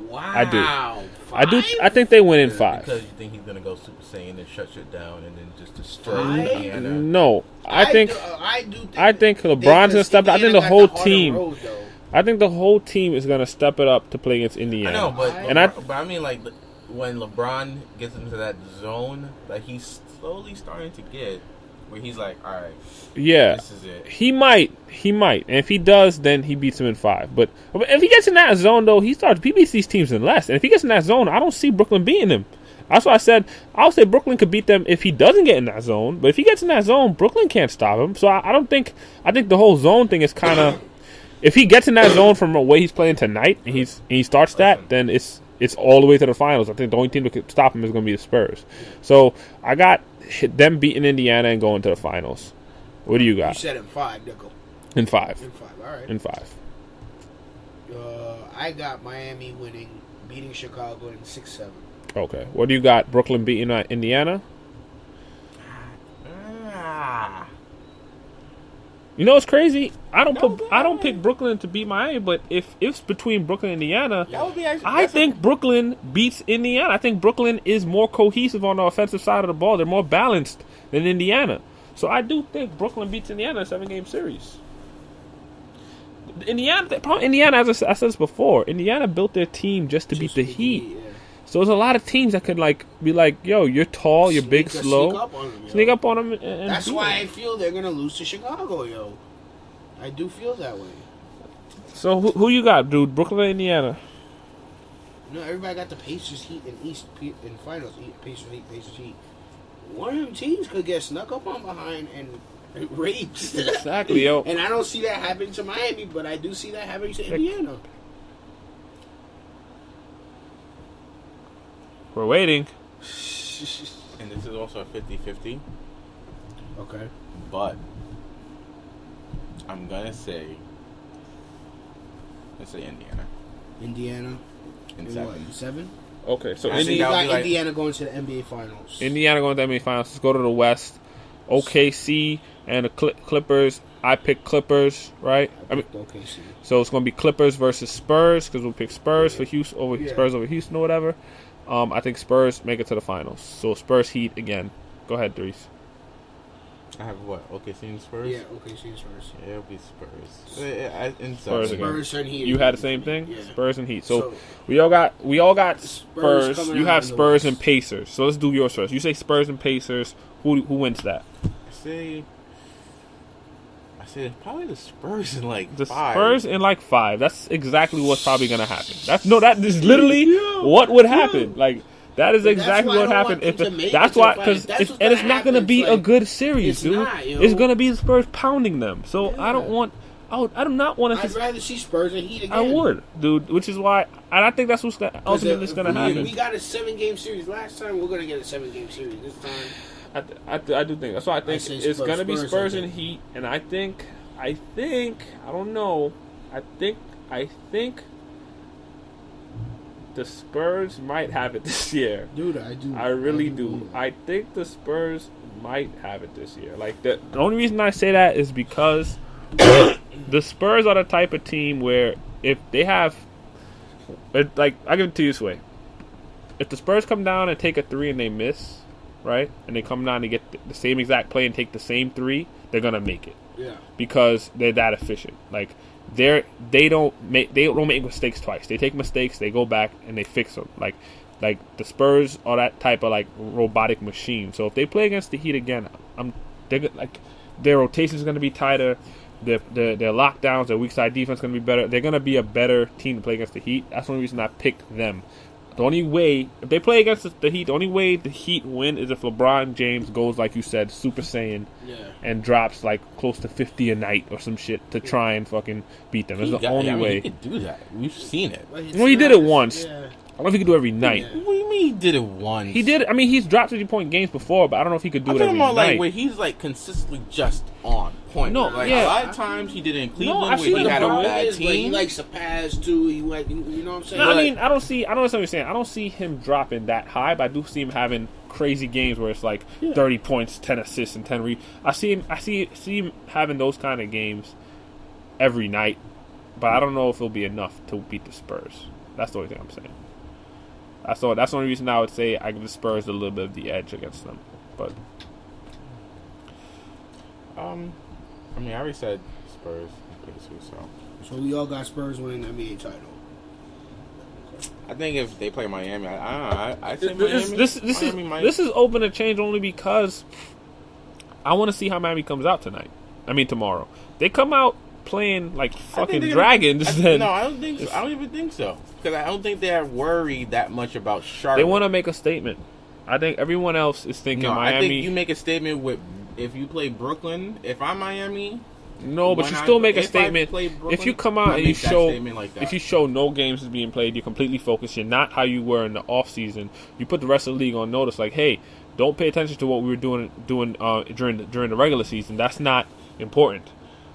Wow. I do. 5? I think they win in 5. Because you think he's gonna go Super Saiyan and shut shit down and then just destroy 5? Indiana. No, I think LeBron's gonna step up. I think the Indiana whole got the harder team. road, though. I think the whole team is gonna step it up to play against Indiana. I know, but And I- but I mean, like when LeBron gets into that zone that he's slowly starting to get, where he's like, all right, Yeah, this is it. he might, and if he does, then he beats him in 5. But if he gets in that zone, though, he beats these teams in less. And if he gets in that zone, I don't see Brooklyn beating him. That's why I said I'll say Brooklyn could beat them if he doesn't get in that zone. But if he gets in that zone, Brooklyn can't stop him. So I don't think. I think the whole zone thing is kind of. If he gets in that zone from the way he's playing tonight, and he starts that, then it's all the way to the finals. I think the only team that could stop them is going to be the Spurs. So I got them beating Indiana and going to the finals. What do you got? You said in 5, Nickel. In 5. In 5, all right. In 5. I got Miami beating Chicago in 6-7. Okay. What do you got? Brooklyn beating Indiana? You know what's crazy? I don't pick Brooklyn to beat Miami, but if it's between Brooklyn and Indiana, I think Brooklyn beats Indiana. I think Brooklyn is more cohesive on the offensive side of the ball. They're more balanced than Indiana. So I do think Brooklyn beats Indiana in a 7-game series. Indiana, as I said this before, Indiana built their team just to beat the Heat. Yeah. So there's a lot of teams that could be like, yo, you're tall, you're big, slow. Sneak up on them. And that's why I feel they're going to lose to Chicago, yo. I do feel that way. So who you got, dude? Brooklyn or Indiana? No, everybody got the Pacers, Heat, and East in finals. Pacers, Heat. One of them teams could get snuck up on behind and raped. Exactly, yo. And I don't see that happening to Miami, but I do see that happening to Indiana. We're waiting. And this is also a 50-50. Okay. But I'm going to say, let's say Indiana. Indiana. In 7. What, 7? Okay, so So you got Indiana going to the NBA Finals. Indiana going to the NBA Finals. Let's go to the West. OKC and the Clippers. I pick Clippers, right? OKC. So it's going to be Clippers versus Spurs because we'll pick Spurs for Houston Spurs over Houston or whatever. I think Spurs make it to the finals. So Spurs Heat again. Go ahead, Dries. I have what? OKC and Spurs? Yeah, OKC and Spurs. Yeah, it'll be Spurs. Spurs and Heat. You had the same thing? Yeah. Spurs and Heat. So we all got Spurs. You have Spurs and West. Pacers. So let's do yours first. You say Spurs and Pacers. Who wins that? I say probably the Spurs in like The 5. Spurs in like 5. That's exactly what's probably gonna happen. That is literally what would happen. Like that is exactly what happened. That's why because it's not gonna be a good series, dude. It's gonna be the Spurs pounding them. So I do not want to. I'd rather see Spurs and Heat again. I would, dude. Which is why, and I think that's what's ultimately gonna happen. We got a 7-game series last time. We're gonna get a 7-game series this time. I do think that's why I think it's gonna be Spurs and Heat, and I think I don't know. I think the Spurs might have it this year. Dude, I do. I really do. I think the Spurs might have it this year. Like the only reason I say that is because the Spurs are the type of team where if they have, like, I give it to you this way: if the Spurs come down and take a 3 and they miss, right, and they come down and get the same exact play and take the same 3, they're gonna make it. Yeah. Because they're that efficient. Like they don't make mistakes twice. They take mistakes, they go back and they fix them. Like the Spurs are that type of like robotic machine. So if they play against the Heat again, their rotation is going to be tighter. Their lockdowns, their weak side defense is going to be better. They're going to be a better team to play against the Heat. That's the only reason I picked them. The only way, if they play against the Heat, the only way the Heat win is if LeBron James goes, like you said, Super Saiyan, and drops like close to 50 a night or some shit to try and fucking beat them. That's the only way. He could do that. We've seen it. Well, he did it once. Yeah. I don't know if he could do it every night. Yeah. What do you mean he did it once? He did. I mean, he's dropped 50-point games before, but I don't know if he could do it every night. Like where he's like consistently just on point. No, like, yeah. A lot of times he did it in Cleveland I've where he seen had a bad He team. likes to pass too. He like, you know what I'm saying? No, I mean, I don't understand what you're saying. I don't see him dropping that high, but I do see him having crazy games where it's like 30 points, 10 assists, and 10 I see him having those kind of games every night, but I don't know if it'll be enough to beat the Spurs. That's the only thing I'm saying. That's the only reason I would say I give the Spurs a little bit of the edge against them. But I mean, I already said Spurs, So we all got Spurs winning the NBA title. I think if they play Miami, I say Miami. This is open to change only because I want to see how Miami comes out tonight. I mean tomorrow. They come out playing like fucking dragons. No, I don't think so. I don't even think so. Because I don't think they're worried that much about Charlotte. They want to make a statement. I think everyone else is thinking Miami. I think you make a statement with if you play Brooklyn. If I'm Miami, No, but Why you not? still make a If I statement. play Brooklyn, If you come out I'll and you make that show, statement like that. if you show no games is being played, you're completely focused. You're not how you were in the off season. You put the rest of the league on notice, like, hey, don't pay attention to what we were doing during the regular season. That's not important.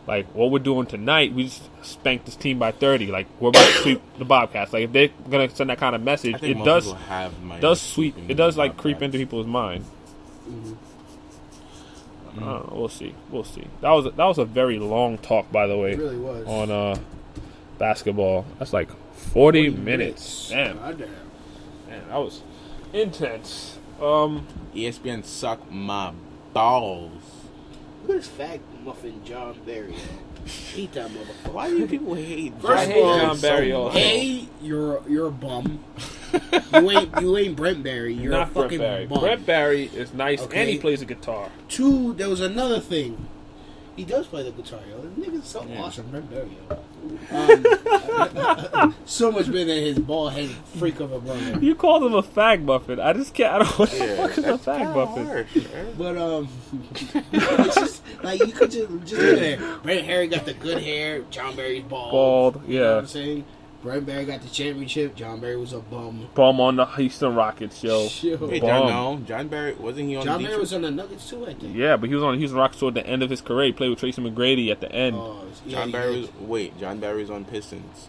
Like what we're doing tonight, we just spanked this team by 30. Like we're about to sweep the Bobcats. Like if they're gonna send that kind of message, I think it most does people have Miami does sweep. sweeping It does the like creep Bobcats. into people's mind. Mhm. I don't know. We'll see. That was a very long talk, by the way, It really was. on basketball. That's like 40 minutes. Damn, Goddamn. man, that was intense. ESPN suck my balls. Look at this fat muffin John Barry. Hate that motherfucker. Why do people hate First I of hate all, John Barry also. A, you're a bum. you ain't Brent Barry. You're Not a fucking Brett Barry. bum. Brett Barry is nice, and he Okay. plays a guitar. Two, there was another thing. He does play the guitar, yo. This nigga's so Yeah. awesome, Brent Barry, yo. So much better than his bald headed freak of a brother. You called him a fag muffin. I just can't. I don't. What the Yeah, fuck is a that's fag kinda muffin? harsh, man. But it's just like you could just look at it. Brent Harry got the good hair. John Barry's bald. Bald, You know what yeah. I'm saying? Brent Barry got the championship. John Barry was a bum. Bum on the Houston Rockets, yo. Yo. Hey, Bum. John Barry, wasn't he on John the Barry Detroit? was on the Nuggets too, I think. Yeah, but he was on Houston Rockets toward the end of his career. He played with Tracy McGrady at the end. Yeah, John he Barry did. John Barry's on Pistons.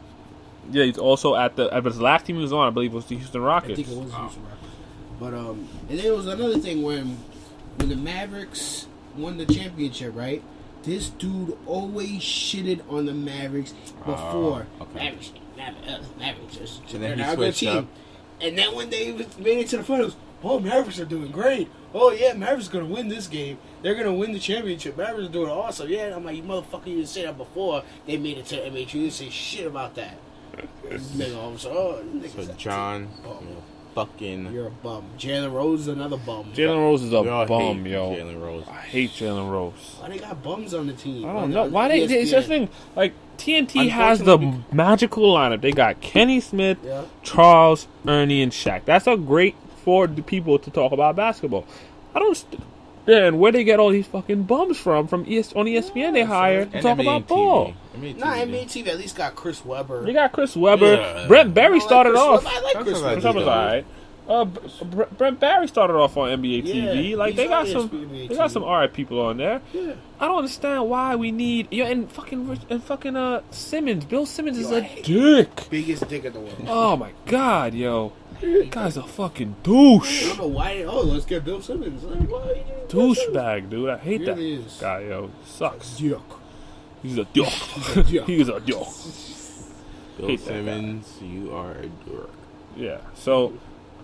Yeah, he's also at his last team he was on, I believe, was the Houston I Rockets. think it was Houston Rockets. But and then there was another thing when the Mavericks won the championship, right? This dude always shitted on the Mavericks before. okay. Mavericks. And then They're he not a good switched up. And then when they made it to the finals, oh, Mavericks are doing great. Oh, yeah, Mavericks are going to win this game. They're going to win the championship. Mavericks are doing awesome. Yeah, and I'm like, you motherfucker, you didn't say that before they made it to MHU. You didn't say shit about that. This nigga all of a sudden, oh, this So nigga's John, bum. fucking. You're a bum. Jalen Rose is another bum. Jalen Rose is We a all bum, hate yo. Jalen Rose. I hate Jalen Rose. Why they got bums on the team? I don't On know. Why they? It's ESPN? just thing. Like TNT has the Unfortunately, magical lineup. They got Kenny Smith, Yeah. Charles, Ernie, and Shaq. That's a great for the people to talk about basketball. I don't. Then where they get all these fucking bums from on ESPN they hire to And talk NBA about ball. NBA Nah, TV. NBA TV at least got Chris Webber. They got Chris Webber. Yeah. Brent Barry I like started Chris off. Webber. I like That's Chris what I Chris Webber. Webber's alright. Brent Barry started off on NBA TV. Yeah, Like he's they got on some, NBA they got some alright people on there. Yeah. I don't understand why we need and fucking Simmons. Bill Simmons is Yo, I a hate- dick. Biggest dick in the world. Oh my god, yo, guy's a fucking I douche, don't know why. Oh, let's get Bill Simmons. Like, why you doing Bill Simmons? douchebag, dude. I hate that Really is. guy, yo. Sucks. Dick. He's a dick. a dick. He's a dick. Bill hate that Simmons, you are a dork. Yeah. So.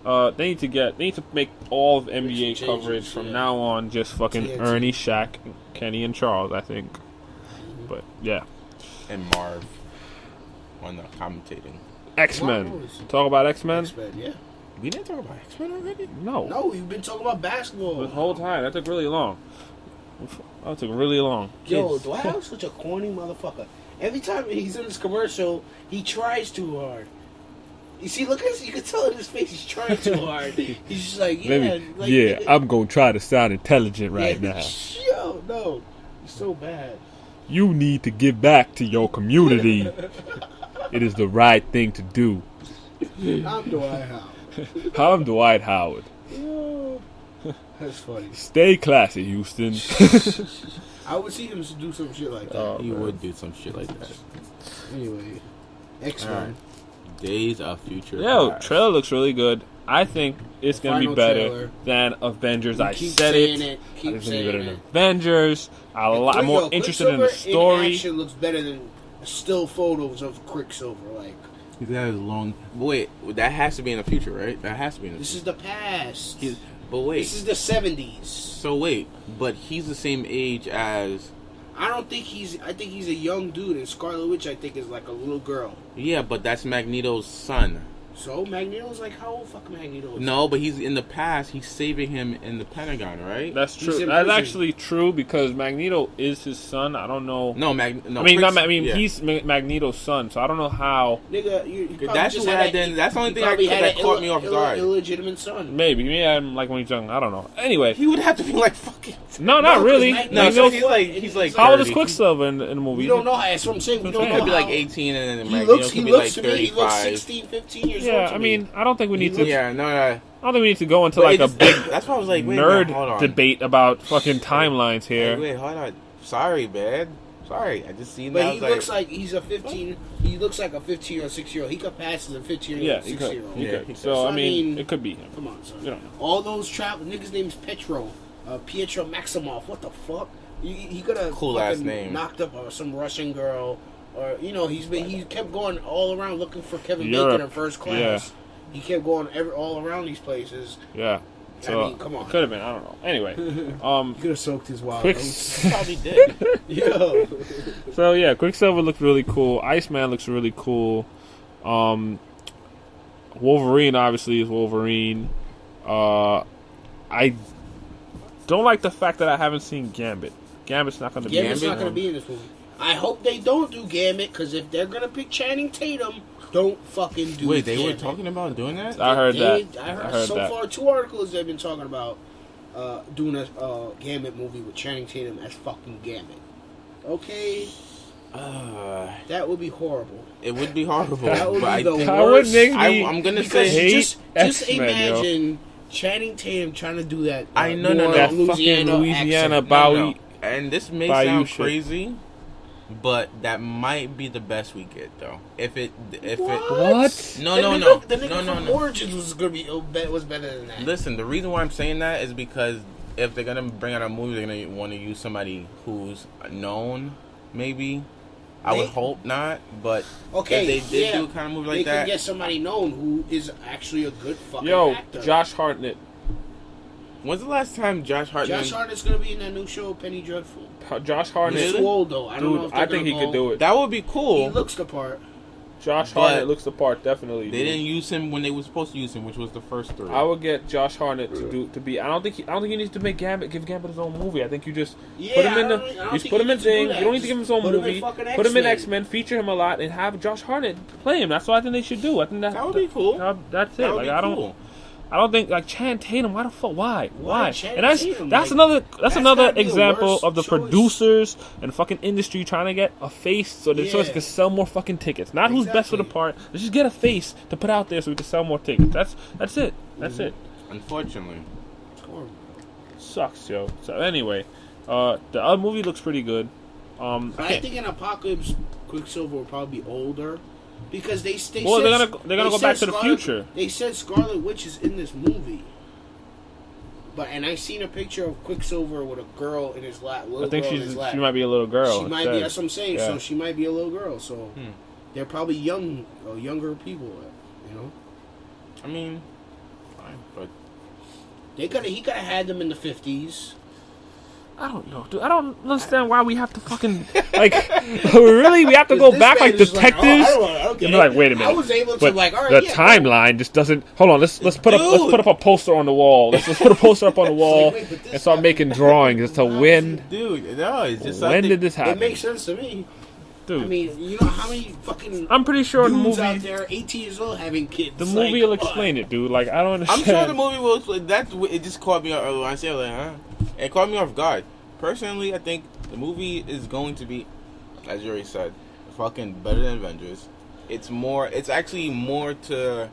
They need to make all of NBA some coverage changes, from yeah. now on just fucking TNT. Ernie, Shaq, Kenny, and Charles. I think. But yeah, And Marv on the commentating. X-Men. Marvelous. Talk about X-Men. X-Men, yeah. We didn't talk about X-Men already? No. No, we've been talking about basketball. The whole time. That took really long. That took really long. Yo, Kids. Dwight Howard's such a corny motherfucker. Every time he's in this commercial, he tries too hard. You see, look at you can tell in his face he's trying too hard. He's just like, yeah, like, I'm gonna try to sound intelligent yeah, Yo, no, he's so bad. You need to give back to your community. It is the right thing to do. I'm Dwight Howard. I'm Dwight Howard. Yo, that's funny. Stay classy, Houston. I would see him do some shit like that. Oh, He man. would do some shit like that. Anyway, X-Men. Alright. Days of Future Yo, Past. trailer looks really good. I think it's The gonna be final better trailer. than Avengers. You I keep said saying it. Keep I think it's gonna saying be better than it. Avengers. I'm more interested in the Quicksilver story. In action looks better than still photos of Quicksilver. Like, He's got his long. Wait, that has to be in the future, right? That has to be in the this future. is the past. But wait. This is the 70s. So wait, but he's the same age as. I don't think I think he's a young dude, and Scarlet Witch, I think, is like a little girl. Yeah, but that's Magneto's son. So Magneto's like, how old fuck Magneto is? No, but he's in the past. He's saving him in the Pentagon, right? That's He's true. in That's prison. actually true because Magneto is his son. I don't know. No, He's Magneto's son, so I don't know how. Nigga, you probably That's just what had I didn't. That's the only thing probably had that an caught me off guard. illegitimate son. Maybe I'm like when he's young. I don't know. Anyway, He would have to be like fucking. no, not 'cause really. No, so Magneto's- he's like. how old is 30. Quicksilver in the movie? We don't know. That's what I'm saying. We don't know. He could be like how- 18 and then He Magneto looks. could He be looks like to me. He looks 35. 16, 15 years old. Yeah, to I me. mean, I don't think we need to. Yeah, no. I don't think we need to go into But like it a just- big That's why I was like, wait, hold nerd on. debate about fucking timelines here. Wait, hold on. Sorry, man. Sorry, I just seen that. But I he was looks like he's a 15. He looks like a 15 or 6-year-old. He could pass as a 15 or Yeah, he could. 6-year-old. He Yeah, could. he So, could. I mean, it could be him. Come on, son. You don't know. All those travel niggas' name's Pietro Maximoff. What the fuck? He could have Cool ass name. knocked up some Russian girl, or he kept going all around looking for Kevin Europe. Bacon in first class. He kept going all around these places. Yeah. So, I mean, come on. It could have been. I don't know. Anyway, He could have soaked his wild quick. oats. probably did. Yo. So yeah, Quicksilver looks really cool. Iceman looks really cool. Wolverine obviously is Wolverine. I don't like the fact that I haven't seen Gambit. Gambit's not going to be. Gambit's not going to be in this movie. I hope they don't do Gambit, because if they're going to pick Channing Tatum, don't fucking do Wait, they were Gambit. talking about doing that? I heard that. I heard, I heard so that. far 2 articles they've been talking about doing a Gambit movie with Channing Tatum as fucking Gambit. Okay, that would be horrible. It would be horrible. That would but be the I think That would worst. make me. I'm gonna Because say hate just X-Men, imagine Channing Tatum trying to do that. I know, New no, no. that Orleans, fucking Louisiana accent. Bowie. And this may Bayou sound shit. crazy, but that might be the best we get, though. If it, What? no, The no, nigga- no, The nigga no, no, from no. Origins was gonna be was better than that. Listen, the reason why I'm saying that is because if they're gonna bring out a movie, they're gonna want to use somebody who's known. Maybe I would hope not, but Okay, if they did yeah, do a kind of movie like they that, could get somebody known who is actually a good fucking Yo, actor. Josh Hartnett. when's the last time Josh Hartnett? Josh Hartnett's gonna be in that new show, Penny Dreadful. Josh He's Hartnett. swole though. I don't know Dude, if they're I think he gonna could go- do it. That would be cool. He looks the part. Josh But Hartnett looks the part, definitely. They dude. didn't use him when they were supposed to use him, which was the first 3. I would get Josh Hartnett to be. I don't think he needs to make Gambit. Give Gambit his own movie. I think you just Yeah, put him in I the. don't You just think put him you in need to do thing. that. You don't need to give him his own Put him in movie. fucking Put him in X-Men. X-Men. Feature him a lot and have Josh Hartnett play him. That's what I think they should do. I think That would be cool. That's it. That would Like be I don't. cool. I don't think like Channing Tatum. Why the fuck? Why? Channing And Tatum? that's Like, another that's another gotta be the example worst of the choice. producers and fucking industry trying to get a face so they Yeah. can sell more fucking tickets. Not who's best for the Exactly. part. Let's just get a face to put out there so we can sell more tickets. That's it. That's it. Unfortunately, It's horrible. Sucks, yo. So anyway, the other movie looks pretty good. But I think in Apocalypse, Quicksilver will probably be older because they Well, said, they're gonna go said back to the Scarlet- future. They said Scarlet Witch is in this movie. And I seen a picture of Quicksilver with a girl in his lap. I think girl in his lap. she might be a little girl. She might instead. be. That's what I'm saying. Yeah. So she might be a little girl. So they're probably younger people. You know, I mean, fine, but he could have had them in the 50s. I don't know, dude. I don't understand why we have to fucking like. We have to go This back man like is like, detectives. oh, I don't get You'd be it. like, wait a minute. I was able to But like, all right, the yeah, timeline just doesn't. Hold on, let's put up a poster on the wall. Let's put a poster up on the wall wait, but this and start making drawings as to when dude, no, it's just when did this It happen, makes sense to me. dude? I mean, you know how many fucking I'm pretty sure the dudes movie out there 18 years old having kids. the Like, movie will come on. explain it, dude. Like I don't I'm understand. sure the movie will. It just caught me. When I said like, huh? It caught me off guard. Personally, I think the movie is going to be, as you already said, fucking better than Avengers. It's actually more to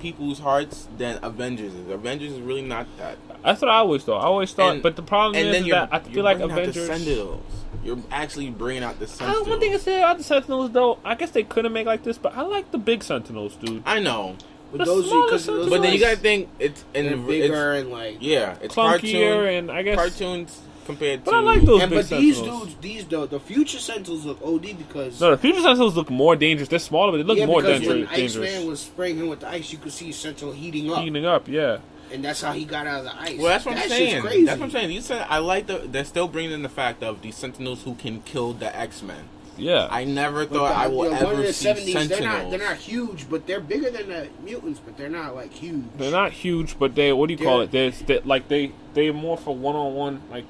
people's hearts than Avengers is. Avengers is really not that. That's what I always thought. I always thought, And- but the problem And is then you're, that I you're feel like bringing out the Avengers. Sentinels. You're actually bringing out the Sentinels. One thing to say about the Sentinels, though, I guess they couldn't make like this, but I like the big Sentinels, dude. I know, But The those, smaller because those Sentinels- but then you guys- gotta think it's they're bigger and like. yeah, it's Clunkier, and I guess. cartoons compared But to. I like those And big but these Sentinels. dudes, the future Sentinels look OD because No, the future Sentinels look more dangerous. They're smaller, but they look more because dangerous. when Iceman was spraying him with the ice, you could see Sentinel heating up, Heating up, yeah. and that's how he got out of the ice. Well, that's what I'm That saying. shit's crazy. That's what I'm saying. I like they're still bringing in the fact of the Sentinels who can kill the X-Men. Yeah. I never thought I will one ever of the see 70s, Sentinels. they're not huge, but they're bigger than the mutants, but they're not like huge. They're not huge, but they, what do you call it? They're more for one-on-one, like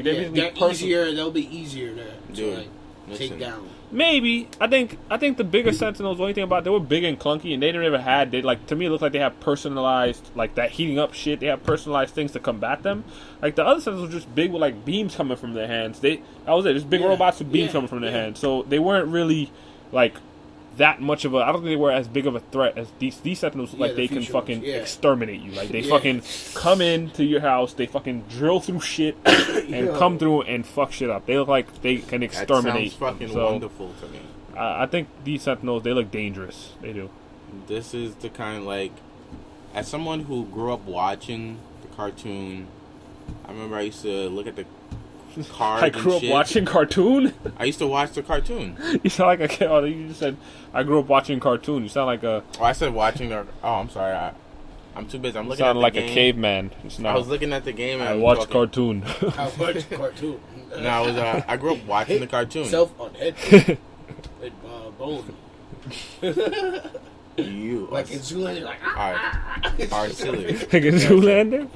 they're they'll be easier to take down. Maybe. I think the bigger Sentinels, the only thing about, they were big and clunky, and they never had, to me it looked like they have personalized, like that heating up shit, they have personalized things to combat them. Like the other Sentinels were just big with like beams coming from their hands. That was it, just big robots with beams coming from their hands. So they weren't really like that much of a, I don't think they were as big of a threat as these Sentinels. Like they can fucking exterminate you. Like they fucking come into your house, they fucking drill through shit and come through and fuck shit up. They look like they can exterminate. That sounds fucking so, wonderful to me. I think these Sentinels, they look dangerous. They do. This is the kind of as someone who grew up watching the cartoon, I remember I used to look at the cards. I grew up watching cartoon? I used to watch the cartoon. You sound like a kid. Oh, you just said, I grew up watching cartoon. You sound like a... Oh, I said watching the... Oh, I'm sorry. I'm too busy. I'm looking at the like game. A caveman. I was looking at the game and I watched cartoon. I watched cartoon. No, I grew up watching the cartoon. Self on head. Bone. You like in Zoolander, are silly. Like in Zoolander?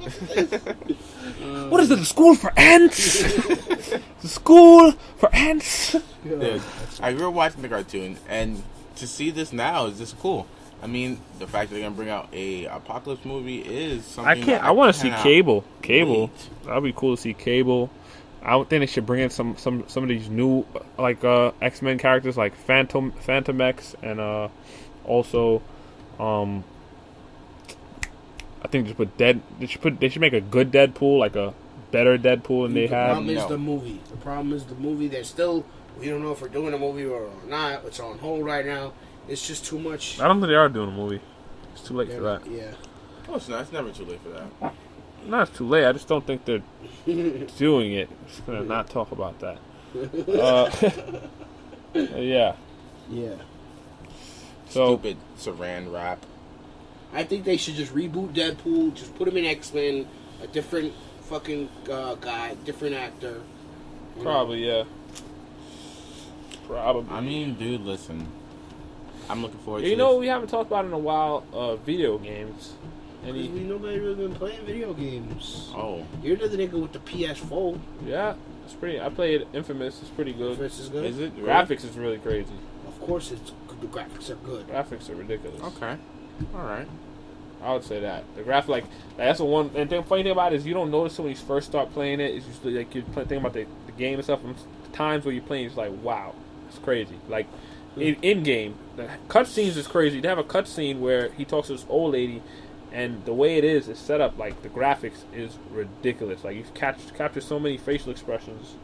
What is it? A school for ants? The school for ants? Dude, I grew up watching the cartoon, and to see this now is just cool. I mean, the fact that they're gonna bring out a apocalypse movie is something. I want to see Cable. Wait. That'd be cool to see Cable. I would think they should bring in some of these new X-Men characters like Phantom X, and also I think they should make a good Deadpool, like a better Deadpool than they had. The problem is the movie. They're still, we don't know if we're doing a movie or not. It's on hold right now. It's just too much. I don't think they are doing a movie. It's too late for that. Yeah. Oh, it's not. It's never too late for that. No, it's too late. I just don't think they're doing it. I'm just gonna not talk about that. Yeah. Yeah. So, stupid Saran wrap. I think they should just reboot Deadpool. Just put him in X-Men. A different fucking guy, different actor. Probably, yeah. Probably. I mean, dude, listen. I'm looking forward to You know what we haven't talked about in a while? Video games. Nobody really been playing video games. Oh. You're the nigga with the PS4. Yeah, it's pretty. I played Infamous. It's pretty good. Infamous is good? Is it? Graphics is really crazy. Of course, the graphics are good. Graphics are ridiculous. Okay. All right. I would say that the graphic, that's the one. And the funny thing about it is you don't notice it when you first start playing it. It's just like you're thinking about the game and stuff. And the times where you're playing, it's like, wow, it's crazy. Like in game, the cutscenes is crazy. They have a cutscene where he talks to this old lady, and the way it is set up, like the graphics is ridiculous. Like you've captured so many facial expressions.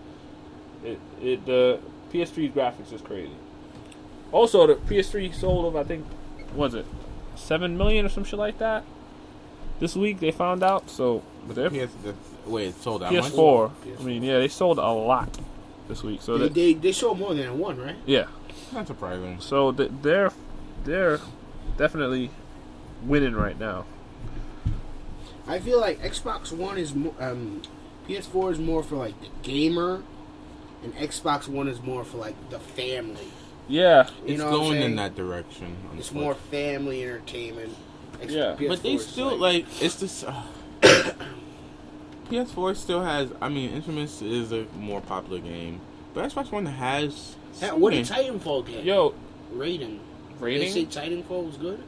The PS3's graphics is crazy. Also, the PS3 sold of, I think, what was it 7 million or some shit like that this week? They found out. So, but Wait, it sold out PS4. much? I mean, yeah, they sold a lot this week. So they sold more than one, right? Yeah. Not surprising. So they're definitely winning right now. I feel like Xbox One is more, PS4 is more for like the gamer, and Xbox One is more for like the family. Yeah, it's going in that direction. It's more family entertainment. Yeah, but they still it's this. PS4 still has. I mean, Infamous is a more popular game, but Xbox One has. What did Titanfall get? Yo, rating. Did they say Titanfall was good?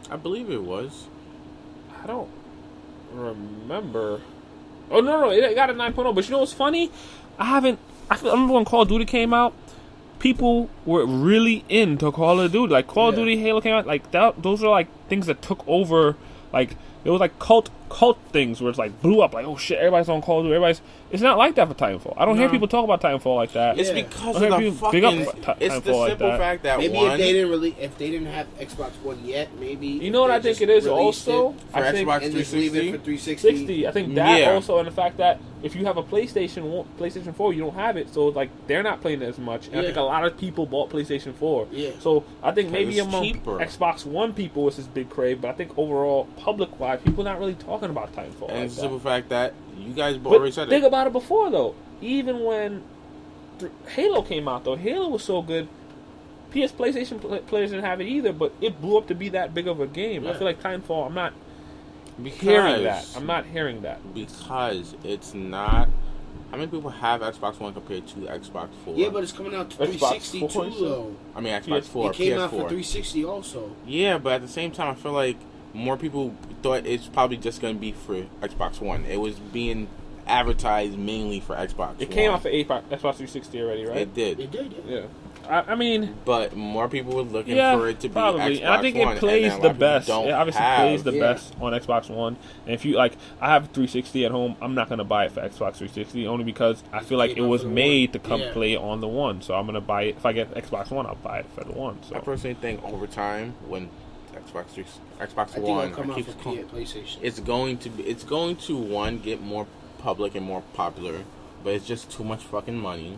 I believe it was. I don't remember. Oh no, it got a 9.0. But you know what's funny? I remember when Call of Duty came out. People were really into Call of Duty. Like Call of Duty, Halo came out. Like that. Those are like things that took over. Like it was like cult things where it's like blew up. Like, oh shit, everybody's on Call of Duty. It's not like that for Titanfall. I don't hear people talk about Titanfall like that. It's because of the fucking. It's the simple fact that maybe if they didn't have Xbox One yet, maybe. You know what I think it is also for Xbox 360. For 360. I think that also, and the fact that if you have a PlayStation 4, you don't have it, so like they're not playing it as much. And I think a lot of people bought PlayStation 4. Yeah. So I think maybe among cheaper. Xbox One people it's this big crave, but I think overall public-wise, people are not really talking about Titanfall. And it's the simple fact that you guys already said it. Think about it before though. Even when Halo came out though. Halo was so good. PlayStation players didn't have it either, but it blew up to be that big of a game. Yeah. I feel like Titanfall. I'm not hearing that. Because it's not. How many people have Xbox One compared to Xbox 4? Yeah, but it's coming out to 360 too, though. I mean, Xbox 4, It came PS4. out for 360 also. Yeah, but at the same time, I feel like more people thought it's probably just going to be for Xbox One. It was being advertised mainly for Xbox It One. came out for Xbox 360 already, right? It did. It did, yeah. Yeah. I mean, But more people were looking yeah, for it to be probably. Xbox And I think One. it plays the best. It obviously plays the Yeah. best on Xbox One. And if you like, I have 360 at home. I'm not gonna buy it for Xbox 360 only because I feel like it was made to come play on the One. So I'm gonna buy it. If I get Xbox One, I'll buy it for the One. So I personally think over time, when Xbox I think One it'll come out keeps for coming, PlayStation. it's going to one get more public and more popular, but it's just too much fucking money.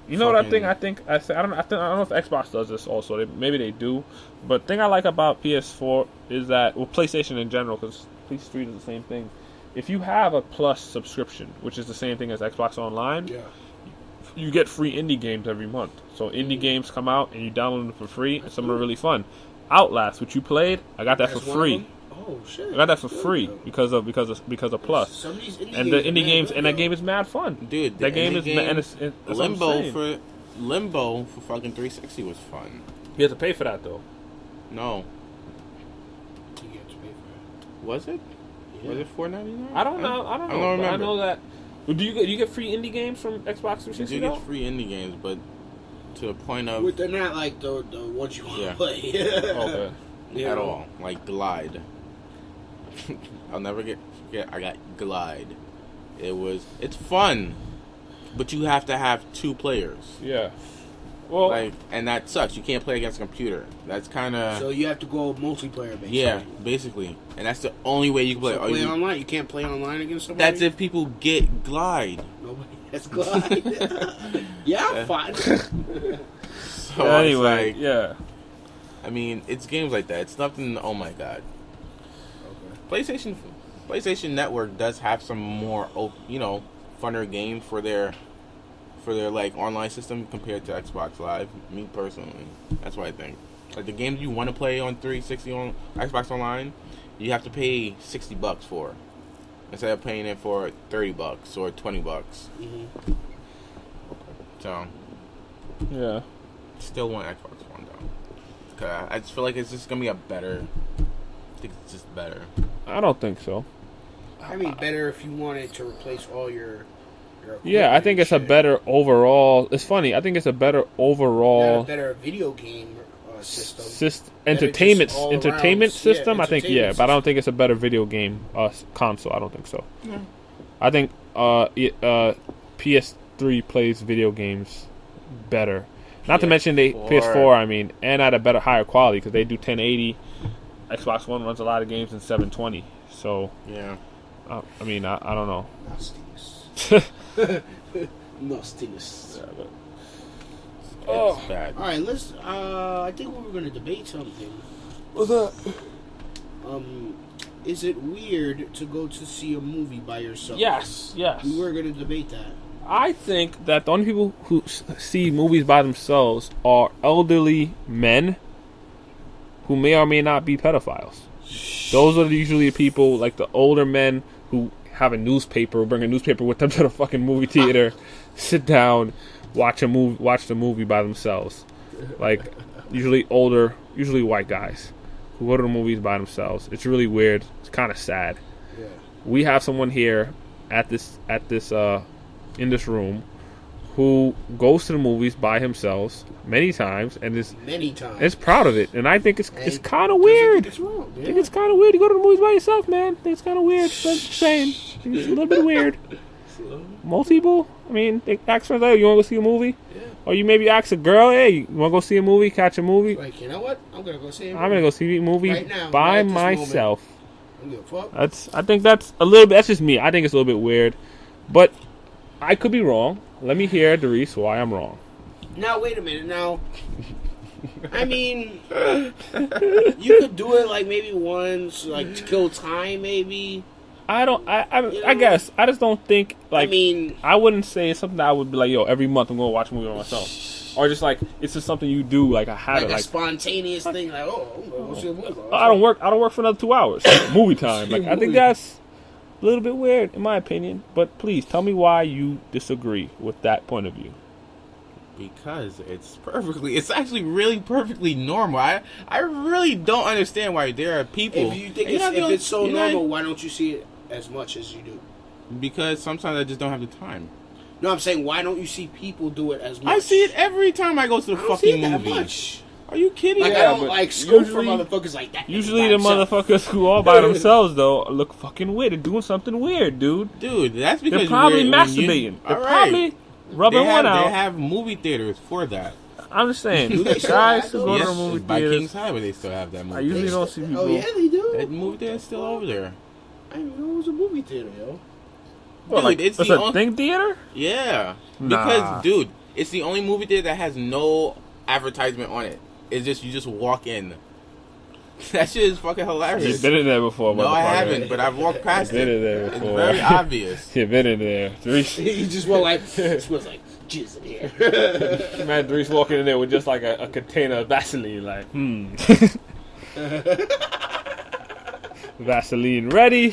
You know what I think? I don't know if Xbox does this also. Maybe they do. But the thing I like about PS4 is that, well, PlayStation in general, because PS3 does the same thing. If you have a Plus subscription, which is the same thing as Xbox Online, you get free indie games every month. So indie games come out and you download them for free, and some are really fun. Outlast, which you played, I got that for free. Oh shit! I got that for free because of Plus. Some of these indie And the indie games, and that game is mad fun. Dude, that game is game, and it's Limbo for fucking 360 was fun. You have to pay for that though. No, You get to pay for it. was it? Yeah. Was it $4.99? I don't know. I don't But remember. I know that. Do you get free indie games from Xbox 360? You do though? get free indie games, but to the point of But they're not like the ones you want to Yeah. play. Okay. at all, like Glide. I'll never forget. I got Glide. It's fun, but you have to have 2 players. Yeah. Well, And that sucks. You can't play against a computer. That's kind of So you have to go multiplayer, basically. yeah, basically, and that's the only way you can play. So play online. You can't play online against somebody. That's if people get Glide. Nobody has Glide. Yeah, I'm fine. So anyway, it's like, yeah. I mean, it's games like that. It's nothing. Oh my god. PlayStation Network does have some more, funner games for their like online system compared to Xbox Live. Me personally, that's what I think. Like the games you want to play on 360 on Xbox Online, you have to pay $60 for, instead of paying it for $30 or $20. Mm-hmm. So, Yeah. still want Xbox One though. 'Cause I just feel like it's just gonna be a better. I think it's just better. I don't think so. I mean, better if you wanted to replace all your Yeah, I think it's a shit. better overall. It's funny. I think it's a better Not overall a better video game system. entertainment just all around, entertainment system. I think entertainment but I don't think it's a better video game console. I don't think so. Yeah. I think PS3 plays video games better. Not to mention PS4. I mean, and at a better, higher quality because they do 1080. Xbox One runs a lot of games in 720. So Yeah. I mean, I don't know. Nastiness. Yeah, but, It's bad. All right, let's. I think we were going to debate something. what's that? Is it weird to go to see a movie by yourself? Yes. We were going to debate that. I think that the only people who see movies by themselves are elderly men who may or may not be pedophiles. Those are usually people, like the older men who have a newspaper, bring a newspaper with them to the fucking movie theater, sit down, watch the movie by themselves. Like usually white guys who go to the movies by themselves. It's really weird. It's kind of sad. Yeah. We have someone here in this room who goes to the movies by himself many times and is proud of it. And I think it's kind of weird. It's wrong. I think it's kind of weird to go to the movies by yourself, man. I think it's kind of weird. Just saying. I think it's a little bit weird. Most people, I mean, they ask for that. You want to go see a movie? Yeah. Or you maybe ask a girl, hey, you want to go see a movie, catch a movie? Like, you know what? I'm going to go see a movie. I'm going to go see a movie right now, by right this myself. moment. I don't give a fuck. I think that's a little bit, that's just me. I think it's a little bit weird. But I could be wrong. Let me hear, Darius, why I'm wrong. Now, wait a minute. Now, I mean, you could do it like maybe once, like to kill time, maybe. I guess I just don't think like. I mean, I wouldn't say it's something that I would be like, yo, every month I'm gonna watch a movie by myself, or just like it's just something you do like a habit, like a like spontaneous thing. Like, I'm gonna see a movie. I don't work for another 2 hours. Movie time. Like I think that's a little bit weird in my opinion. But please tell me why you disagree with that point of view. Because it's actually really perfectly normal. I really don't understand why there are people. If you think it's so normal, why don't you see it as much as you do? Because sometimes I just don't have the time. No, I'm saying why don't you see people do it as much? I see it every time I go to the fucking movie. Much. Are you kidding? Like, Yeah, I don't but like scope for usually- motherfuckers like that. Usually the motherfuckers who all by themselves though look fucking weird. They're doing something weird, dude. Dude, that's because They're probably when masturbating. They're all right. probably rubbing one out. They have movie theaters for that. I'm just saying, Do they the still guys have who those? go to Yes, the movie by theaters. King's Highway, they still have that movie. I usually theater. don't see people. Oh yeah, they do. That movie theater is still over there. I didn't even know it was a movie theater, yo. What, Dude, like, it's it's the a only- thing theater? Yeah, Nah. because dude, it's the only movie theater that has no advertisement on it. It's just you just walk in. That shit is fucking hilarious. You've been in there before, No, I motherfucker. haven't, but I've walked past Been it. in there It's before. very obvious. You've been in there. Dries, You just went like, it smells like jizz in here. man, Dries walking in there with just like a container of Vaseline, like, Vaseline ready.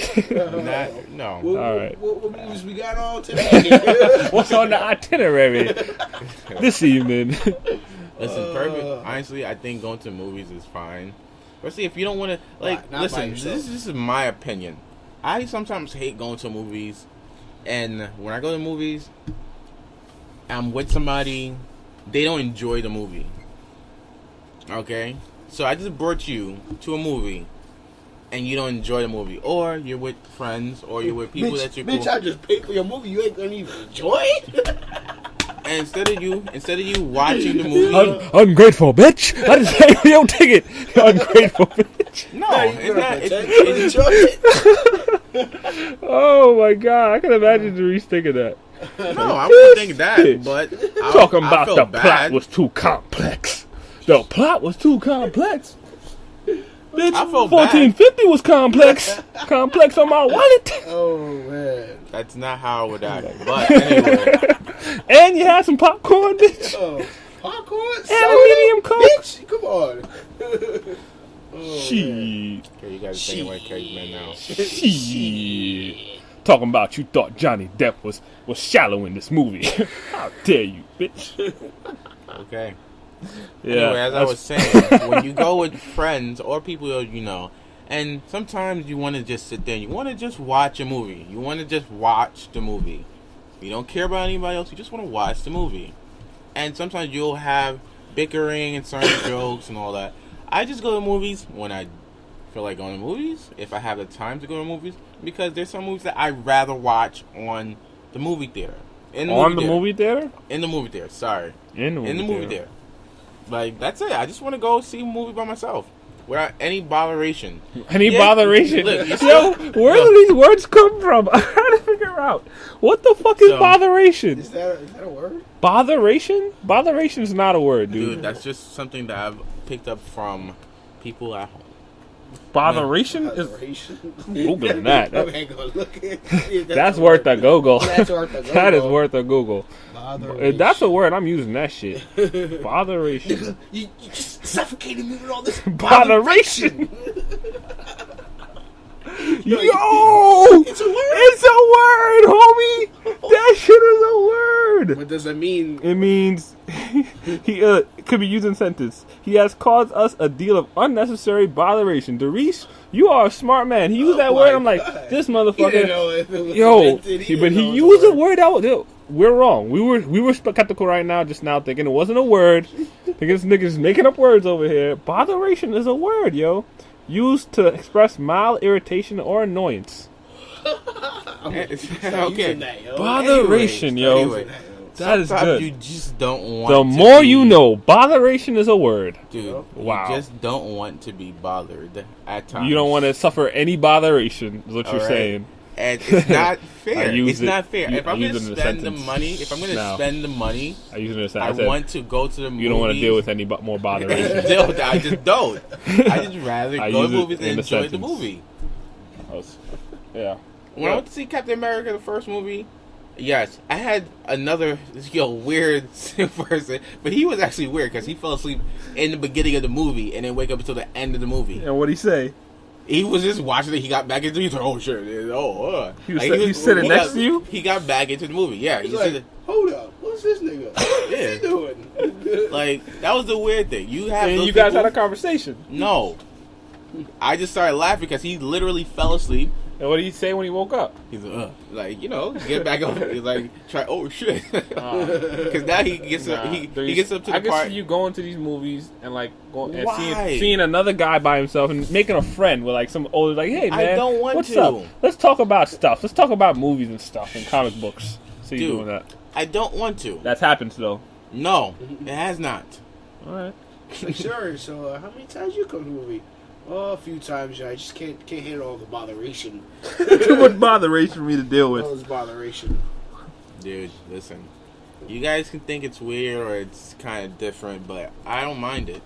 No. What, All right. what movies we got on today? What's on the itinerary this evening? Listen, perfect. Honestly, I think going to movies is fine. Especially if you don't want to, like, Not by listen, yourself. this is my opinion. I sometimes hate going to movies, and when I go to movies, I'm with somebody, they don't enjoy the movie. Okay? So I just brought you to a movie, and you don't enjoy the movie. Or you're with friends, or you're with people that you're Bitch, cool. I just paid for your movie. You ain't gonna even enjoy it? And instead of you watching the movie, Ungrateful bitch! I just paid for your ticket. Ungrateful bitch. no, Now you it's gonna not. pretend It's, you enjoy it? Oh my god! I can imagine Dries thinking that. no, I wouldn't think that. But Talking I about felt the bad. plot was too complex. The plot was too complex. Bitch, I felt bad. 1450 was complex. Complex on my wallet. Oh, man. That's not how I would act. But anyway, And you had some popcorn, bitch. Oh, popcorn? And a medium coke. Bitch, come on. Oh, Shit. okay, you guys are thinking like cavemen now. Shit. Talking about you thought Johnny Depp was shallow in this movie. How dare you, bitch. Okay. Yeah, Anyway, as I was saying, when you go with friends or people you know, and sometimes you want to just sit there, you want to just watch a movie. You want to just watch the movie. You don't care about anybody else. You just want to watch the movie. And sometimes you'll have bickering and certain jokes and all that. I just go to movies when I feel like going to movies, if I have the time to go to movies, because there's some movies that I'd rather watch on the movie theater. In the movie theater? In the movie theater, sorry. In the movie theater. Like, that's it. I just want to go see a movie by myself without any botheration. Any Yeah, botheration? look, you Yo, where do these words come from? I'm trying to figure out. What the fuck is So- botheration? Is that a word? Botheration? Botheration is not a word, dude. Dude, that's just something that I've picked up from people at home. Botheration is Botheration? Googling that. I'm gonna go look at it. That's worth a Google. That's worth a Google. That is worth a Google. Botheration. If that's a word, I'm using that shit. Botheration. You just suffocated me with all this Botheration. Yo! It's a word. It's a word, homie! That shit is a word! What does it mean? It means he it could be used in sentence. He has caused us a deal of unnecessary botheration. Dries, you are a smart man. He used that my word. I'm like, God. this He didn't motherfucker. know if it was Yo, invented. but he used a word that was. We're wrong. We were skeptical right now, just now thinking it wasn't a word. Thinking this nigga's making up words over here. Botheration is a word, yo. Used to express mild irritation or annoyance. Okay. Botheration, yo. Anyway, That is sometimes good. you just don't want The to more be- you know, botheration is a word. Dude, Wow. you just don't want to be bothered at times. You don't want to suffer any botheration, is what All you're right? saying. And it's not fair. I use It's it- not fair. If I I'm use going it to in a spend the sentence money, if I'm going to now. spend the money, I use it in a sentence. I I said, want to go to the movies. you don't want to deal with any more botheration. I just don't. I just rather I go use to it movies and in a enjoy the sentence. movie. Yeah. When I went to see Captain America, the first movie, yes, I had another weird person, but he was actually weird because he fell asleep in the beginning of the movie and then wake up until the end of the movie. And what'd he say? He was just watching it. He got back into it. He's like, oh shit, He was sitting next to you. He got back into the movie. Yeah, He's like, hold up, what's this nigga? What's he doing? Like that was the weird thing. You guys had a conversation. No, I just started laughing because he literally fell asleep. And what did he say when he woke up? He's like, get back up. He's like, try. Oh shit! Because now he gets he gets up to the part. I can see you going to these movies and like going and seeing another guy by himself and making a friend with like some older like, hey man, I don't want what's to. up? Let's talk about stuff. Let's talk about movies and stuff and comic books. So you doing that? I don't want to. That's happened though. No, it has not. All right. Sure. So how many times you come to the movie? Oh, a few times. I just can't handle all the botheration. Too much botheration for me to deal with. All this botheration. Dude, listen. You guys can think it's weird or it's kind of different, but I don't mind it.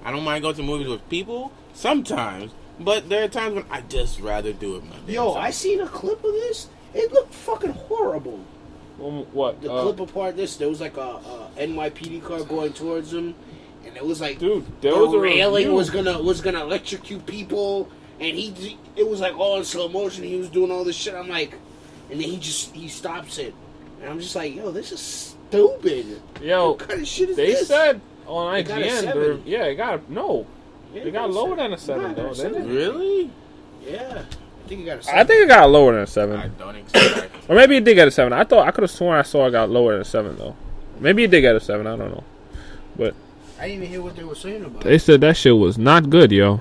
I don't mind going to movies with people sometimes, but there are times when I just rather do it myself. Yo, I seen a clip of this. It looked fucking horrible. What? The clip apart this, there was like a NYPD car going towards them. And it was like, dude, there the was a railing review. was gonna electrocute people, and it was like all in slow motion. He was doing all this shit. I'm like, and then he stops it, and I'm just like, yo, this is stupid. Yo, what kind of shit is they this? said on It got a IGN, 7. They got lower than a 7 though. Didn't it? Really? Yeah, I think it got a 7. I think it got lower than a 7. I don't expect. Or maybe it did get a 7. I could have sworn I saw it got lower than a 7 though. Maybe it did get a 7. I don't know, but. I didn't even hear what they were saying about it. They said that shit was not good, yo.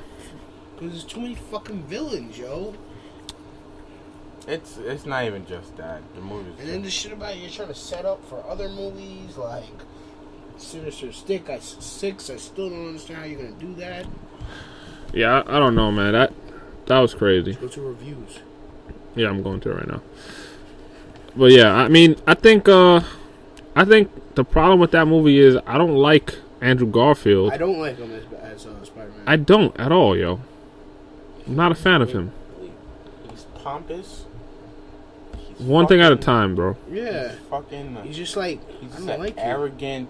Because there's too many fucking villains, yo. It's not even just that. The movie's And then the shit about you're trying to set up for other movies like Sinister Six. I still don't understand how you're gonna do that. Yeah, I don't know, man. That was crazy. Go to reviews. Yeah, I'm going to it right now. But yeah, I mean, I think the problem with that movie is I don't like Andrew Garfield. I don't like him as Spider-Man. I don't at all, yo. I'm not a fan of him. He's pompous. One thing at a time, bro. Yeah. He's just like, he's I just don't an like arrogant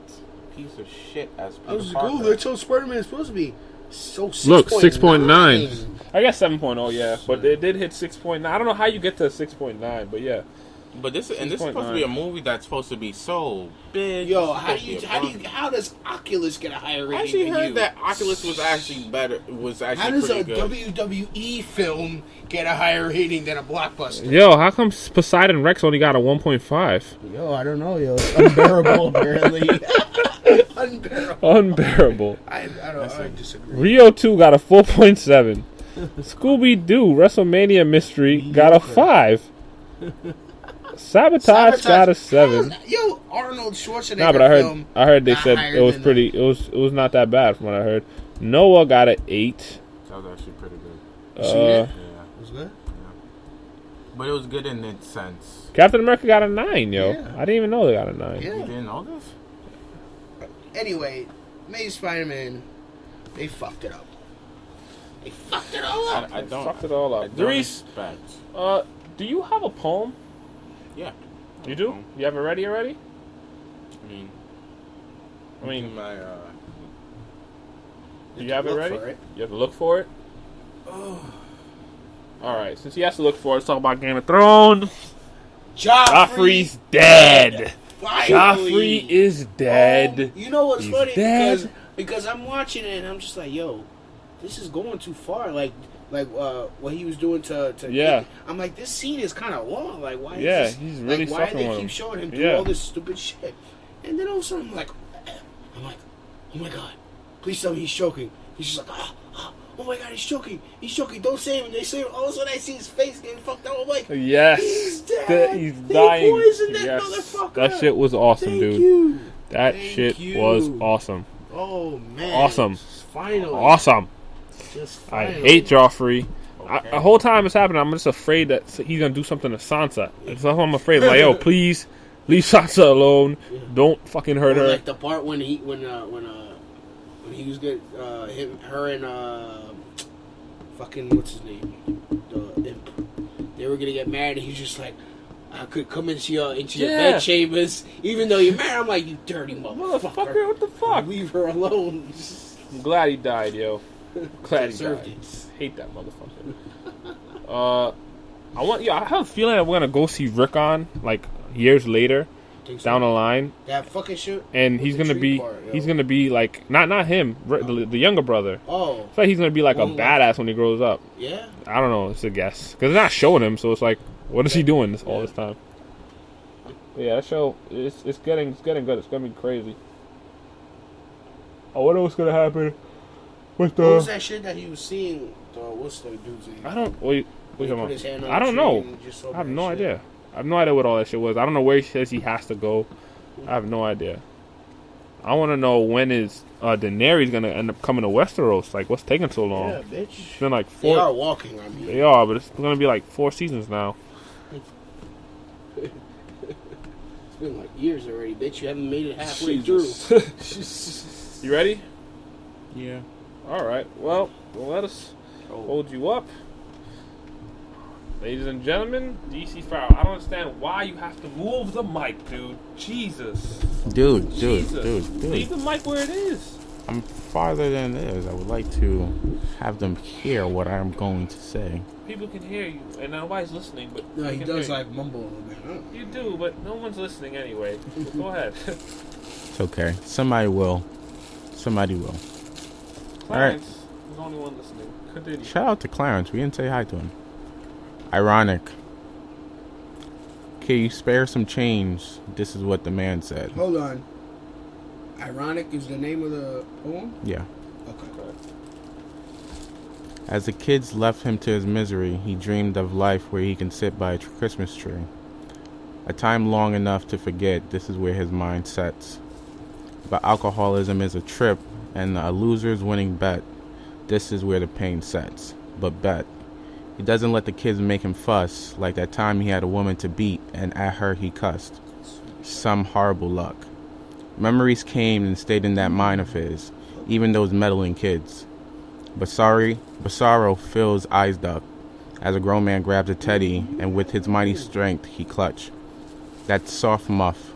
piece of shit as Peter I was Parker. like, oh, that's how Spider-Man's supposed to be. So 6.9. Look, 6.9. I guess 7.0, yeah. But it did hit 6.9. I don't know how you get to 6.9, but yeah. But this is supposed to be a movie that's supposed to be so big. Yo, how does Oculus get a higher rating? I actually than heard you? that Oculus was actually better. Was actually How does pretty a good. WWE film get a higher rating than a blockbuster? Yo, how come Poseidon Rex only got a 1.5? Yo, I don't know, yo. It's unbearable, apparently. Unbearable. I disagree. Rio 2 got a 4.7. Scooby-Doo WrestleMania Mystery got a 5. Sabotage got a 7. Yo, Arnold Schwarzenegger. Nah, but I heard they not said higher it was than pretty. It was not that bad from what I heard. Noah got an 8. That was actually pretty good. Yeah. It was good. But it was good in its sense. Captain America got a 9, yo. Yeah. I didn't even know they got a 9. Yeah. You didn't know this? Anyway, Amazing Spider-Man, they fucked it up. They fucked it all up. I don't. Fucked it all I up. don't Dries, expect. do you have a poem? Yeah. You do? You have it ready already? I mean, my. Do you have it ready? For it. You have to look for it? Oh. Alright, since he has to look for it, let's talk about Game of Thrones. Joffrey's dead. Finally. Joffrey is dead. You know what's He's funny? dead. Because I'm watching it and I'm just like, yo, this is going too far. Like what he was doing to Yeah. I'm like, this scene is kind of long. Like, why? Yeah, is this, he's really like, why do fucking they with keep him. showing him do Yeah. all this stupid shit? And then all of a sudden, I'm like, oh my god, please tell me he's choking. He's just like, oh my god, he's choking. He's choking. Don't save him. They save him. All of a sudden, I see his face getting fucked up. I'm like, Yes. he's dead. He's They dying. poisoned that Yes. motherfucker. That shit was awesome, Thank dude. you. That Thank shit you. was awesome. Oh man. Awesome. Finally. Awesome. Just I finally. hate Joffrey. Okay. The whole time it's happening, I'm just afraid that he's gonna do something to Sansa. That's all I'm afraid. Like, yo, please leave Sansa alone. Don't fucking hurt her. Like the part when he was good, her and fucking what's his name, the imp. they were gonna get married, and he's just like, I could come into your bed chambers, even though you're married. I'm like, you dirty motherfucker. What the fuck? Leave her alone. I'm glad he died, yo. Glad he died. Hate that motherfucker. I have a feeling that we're gonna go see Rick on like years later, down the line. That fucking shit. And he's gonna be like not him, the younger brother. Oh, I feel like he's gonna be like a badass when he grows up. Yeah. I don't know. It's a guess because they're not showing him, so it's like, what is he doing all this time? But yeah, that show it's getting good. It's gonna be crazy. I wonder what's gonna happen with the. What was that shit that he was seeing? What's the dude's name? I don't. What you talking about? I don't know. know. I have no idea. I have no idea what all that shit was. I don't know where he says he has to go. I have no idea. I want to know when is Daenerys gonna end up coming to Westeros? Like, what's taking so long? Yeah, bitch. It's been like 4. They are walking. I mean, they are, but it's gonna be like 4 seasons now. It's been like years already, bitch. You haven't made it halfway through. You ready? Yeah. All right. Well, let us hold you up. Ladies and gentlemen, DC Farrell. I don't understand why you have to move the mic, dude. Jesus. Dude. Leave the mic where it is. I'm farther than it is. I would like to have them hear what I'm going to say. People can hear you, and nobody's listening. But no, he does like mumble a little bit. Huh? You do, but no one's listening anyway. Go ahead. It's okay. Somebody will. Clarence All right. is the only one listening. Continue. Shout out to Clarence. We didn't say hi to him. Ironic. Can you spare some change? This is what the man said. Hold on. Ironic is the name of the poem? Yeah. Okay. As the kids left him to his misery, he dreamed of life where he can sit by a Christmas tree. A time long enough to forget, this is where his mind sets. But alcoholism is a trip, and a loser's winning bet. This is where the pain sets. But bet. He doesn't let the kids make him fuss, like that time he had a woman to beat, and at her he cussed. Some horrible luck. Memories came and stayed in that mind of his, even those meddling kids. But sorrow fills eyes duck, as a grown man grabs a teddy, and with his mighty strength he clutch. That soft muff.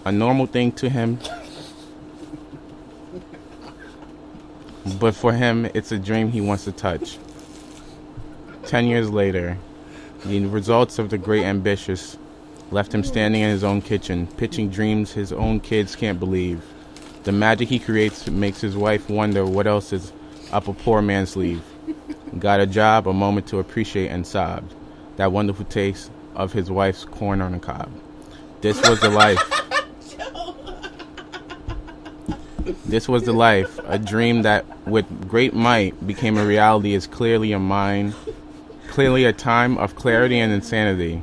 A normal thing to him, but for him, it's a dream he wants to touch. 10 years later, the results of the great ambitious left him standing in his own kitchen, pitching dreams his own kids can't believe. The magic he creates makes his wife wonder what else is up a poor man's sleeve. Got a job, a moment to appreciate and sobbed. That wonderful taste of his wife's corn on the cob. This was the life. This was the life. A dream that with great might became a reality is clearly a mind. Clearly a time of clarity and insanity.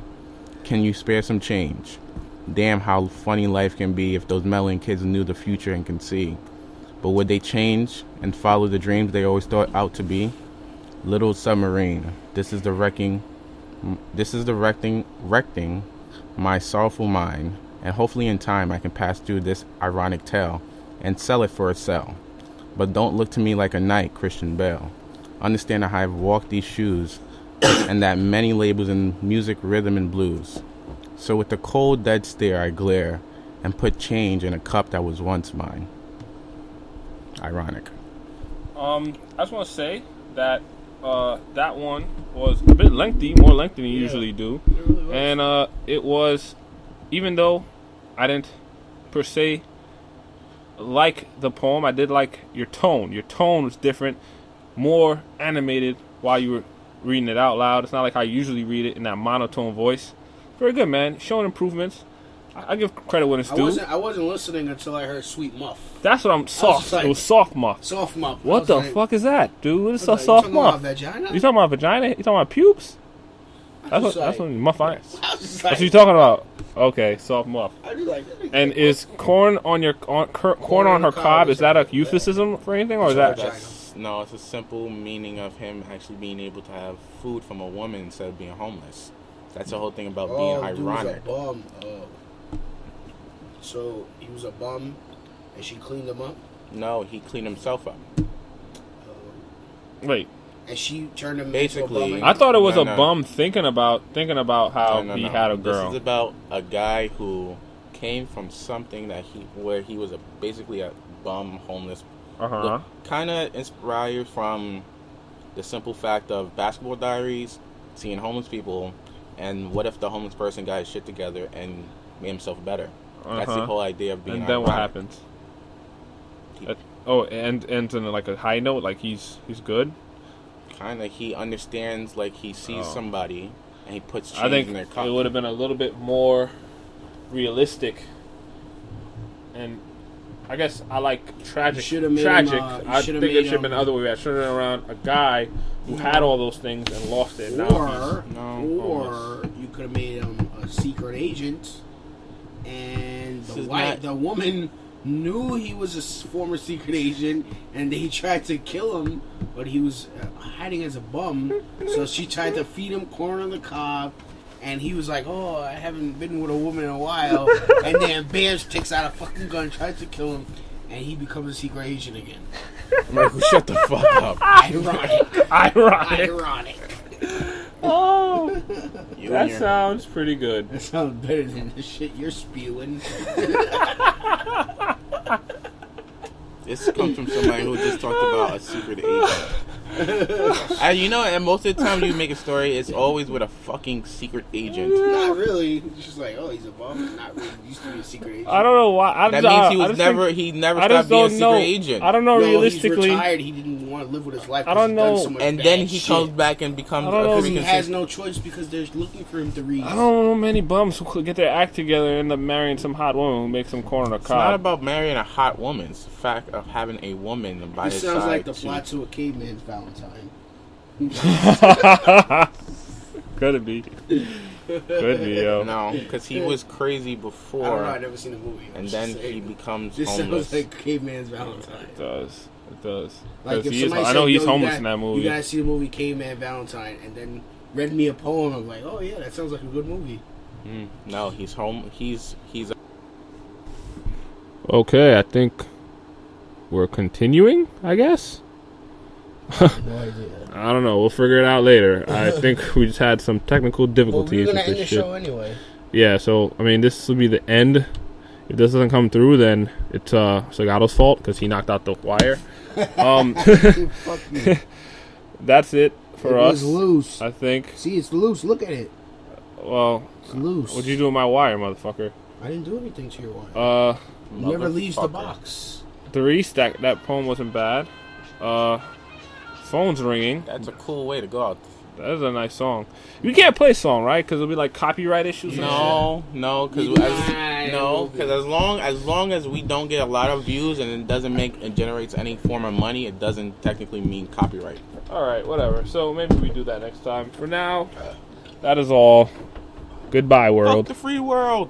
Can you spare some change? Damn how funny life can be if those meddling kids knew the future and can see. But would they change and follow the dreams they always thought out to be? Little submarine. This is the wrecking my sorrowful mind. And hopefully in time I can pass through this ironic tale and sell it for a sell. But don't look to me like a knight, Christian Bale. Understand how I've walked these shoes and that many labels in music, rhythm, and blues. So with a cold, dead stare I glare and put change in a cup that was once mine. Ironic. I just want to say that that one was a bit lengthy, more lengthy than you usually do. And it was, even though I didn't per se like the poem, I did like your tone. Your tone was different, more animated while you were reading it out loud. It's not like I usually read it in that monotone voice. Very good, man. Showing improvements. I give credit when it's due. I wasn't listening until I heard Sweet Muff. That's what I'm soft. Like, it was soft muff. Soft muff. What the fuck is that, dude? What is a like, soft muff? You talking about vagina? You talking about vagina? You talking about pubes? That's what muff eyes. That's what you talking about. Okay, soft muff. And is corn on your corn on her cob? Is that a euphemism for anything, or is that? No, it's a simple meaning of him actually being able to have food from a woman instead of being homeless. That's the whole thing about being ironic. Dude was a bum. So he was a bum, and she cleaned him up? No, he cleaned himself up. Wait, and she turned him Basically, into a bum. I thought it was No, a no. bum thinking about how No, he no. had a girl. This is about a guy who came from something where he was basically a bum, homeless. Kind of inspired from the simple fact of Basketball Diaries, seeing homeless people, and what if the homeless person got his shit together and made himself better? That's the whole idea of being. And then ironic. what happens? And on like a high note, like he's good. Kind of, he understands, like he sees somebody and he puts change I think in their cup. it would have been a little bit more realistic, and I guess I like tragic. Tragic. I think it should have been the other way around. Should have been around a guy who had all those things and lost it. Or you could have made him a secret agent, and the woman knew he was a former secret agent, and they tried to kill him, but he was hiding as a bum. So she tried to feed him corn on the cob, and he was like, "Oh, I haven't been with a woman in a while." And then Bam takes out a fucking gun, tries to kill him, and he becomes a secret agent again. Michael, shut the fuck up. Ironic. Oh, that sounds pretty good. That sounds better than the shit you're spewing. This comes from somebody who just talked about a secret agent. And most of the time you make a story, it's always with a fucking secret agent. Not really. It's just like, oh, he's a bum. Not really. He used to be a secret agent. I don't know why. That means he never stopped being a secret agent. I don't know. Realistically, he's retired. He didn't want to live with his life. I don't know. And then he comes back and becomes. He has no choice because they're looking for him to read. I don't know many bums who could get their act together and end up marrying some hot woman who makes some corn on a cob. It's not about marrying a hot woman. It's the fact of having a woman by his side. It sounds like the plot to a caveman's Valentine. Could be, yo. No, because he was crazy before. I don't know. I've never seen the movie. And then he becomes this homeless. This sounds like Caveman's Valentine. It does. Like if I know he's homeless in that movie. You gotta see the movie Caveman Valentine, and then read me a poem. I'm like, oh yeah, that sounds like a good movie. No, he's home. He's. Okay, I think we're continuing. I guess. No idea. I don't know. We'll figure it out later. I think we just had some technical difficulties We're gonna with end this the shit. show anyway. Yeah, so I mean, this will be the end. If this doesn't come through, then it's Sagato's fault because he knocked out the wire. Fuck you. That's it for us. It was loose. I think. See, it's loose. Look at it. Well, it's loose. What'd you do with my wire, motherfucker? I didn't do anything to your wire. It never leaves the box. The restack. That poem wasn't bad. Phone's ringing. That's a cool way to go out. That is a nice song. You can't play a song, right? Because it'll be like copyright issues. No, because as long as we don't get a lot of views and it generates any form of money, it doesn't technically mean copyright. All right, whatever. So maybe we do that next time. For now, that is all. Goodbye, world. Fuck the free world.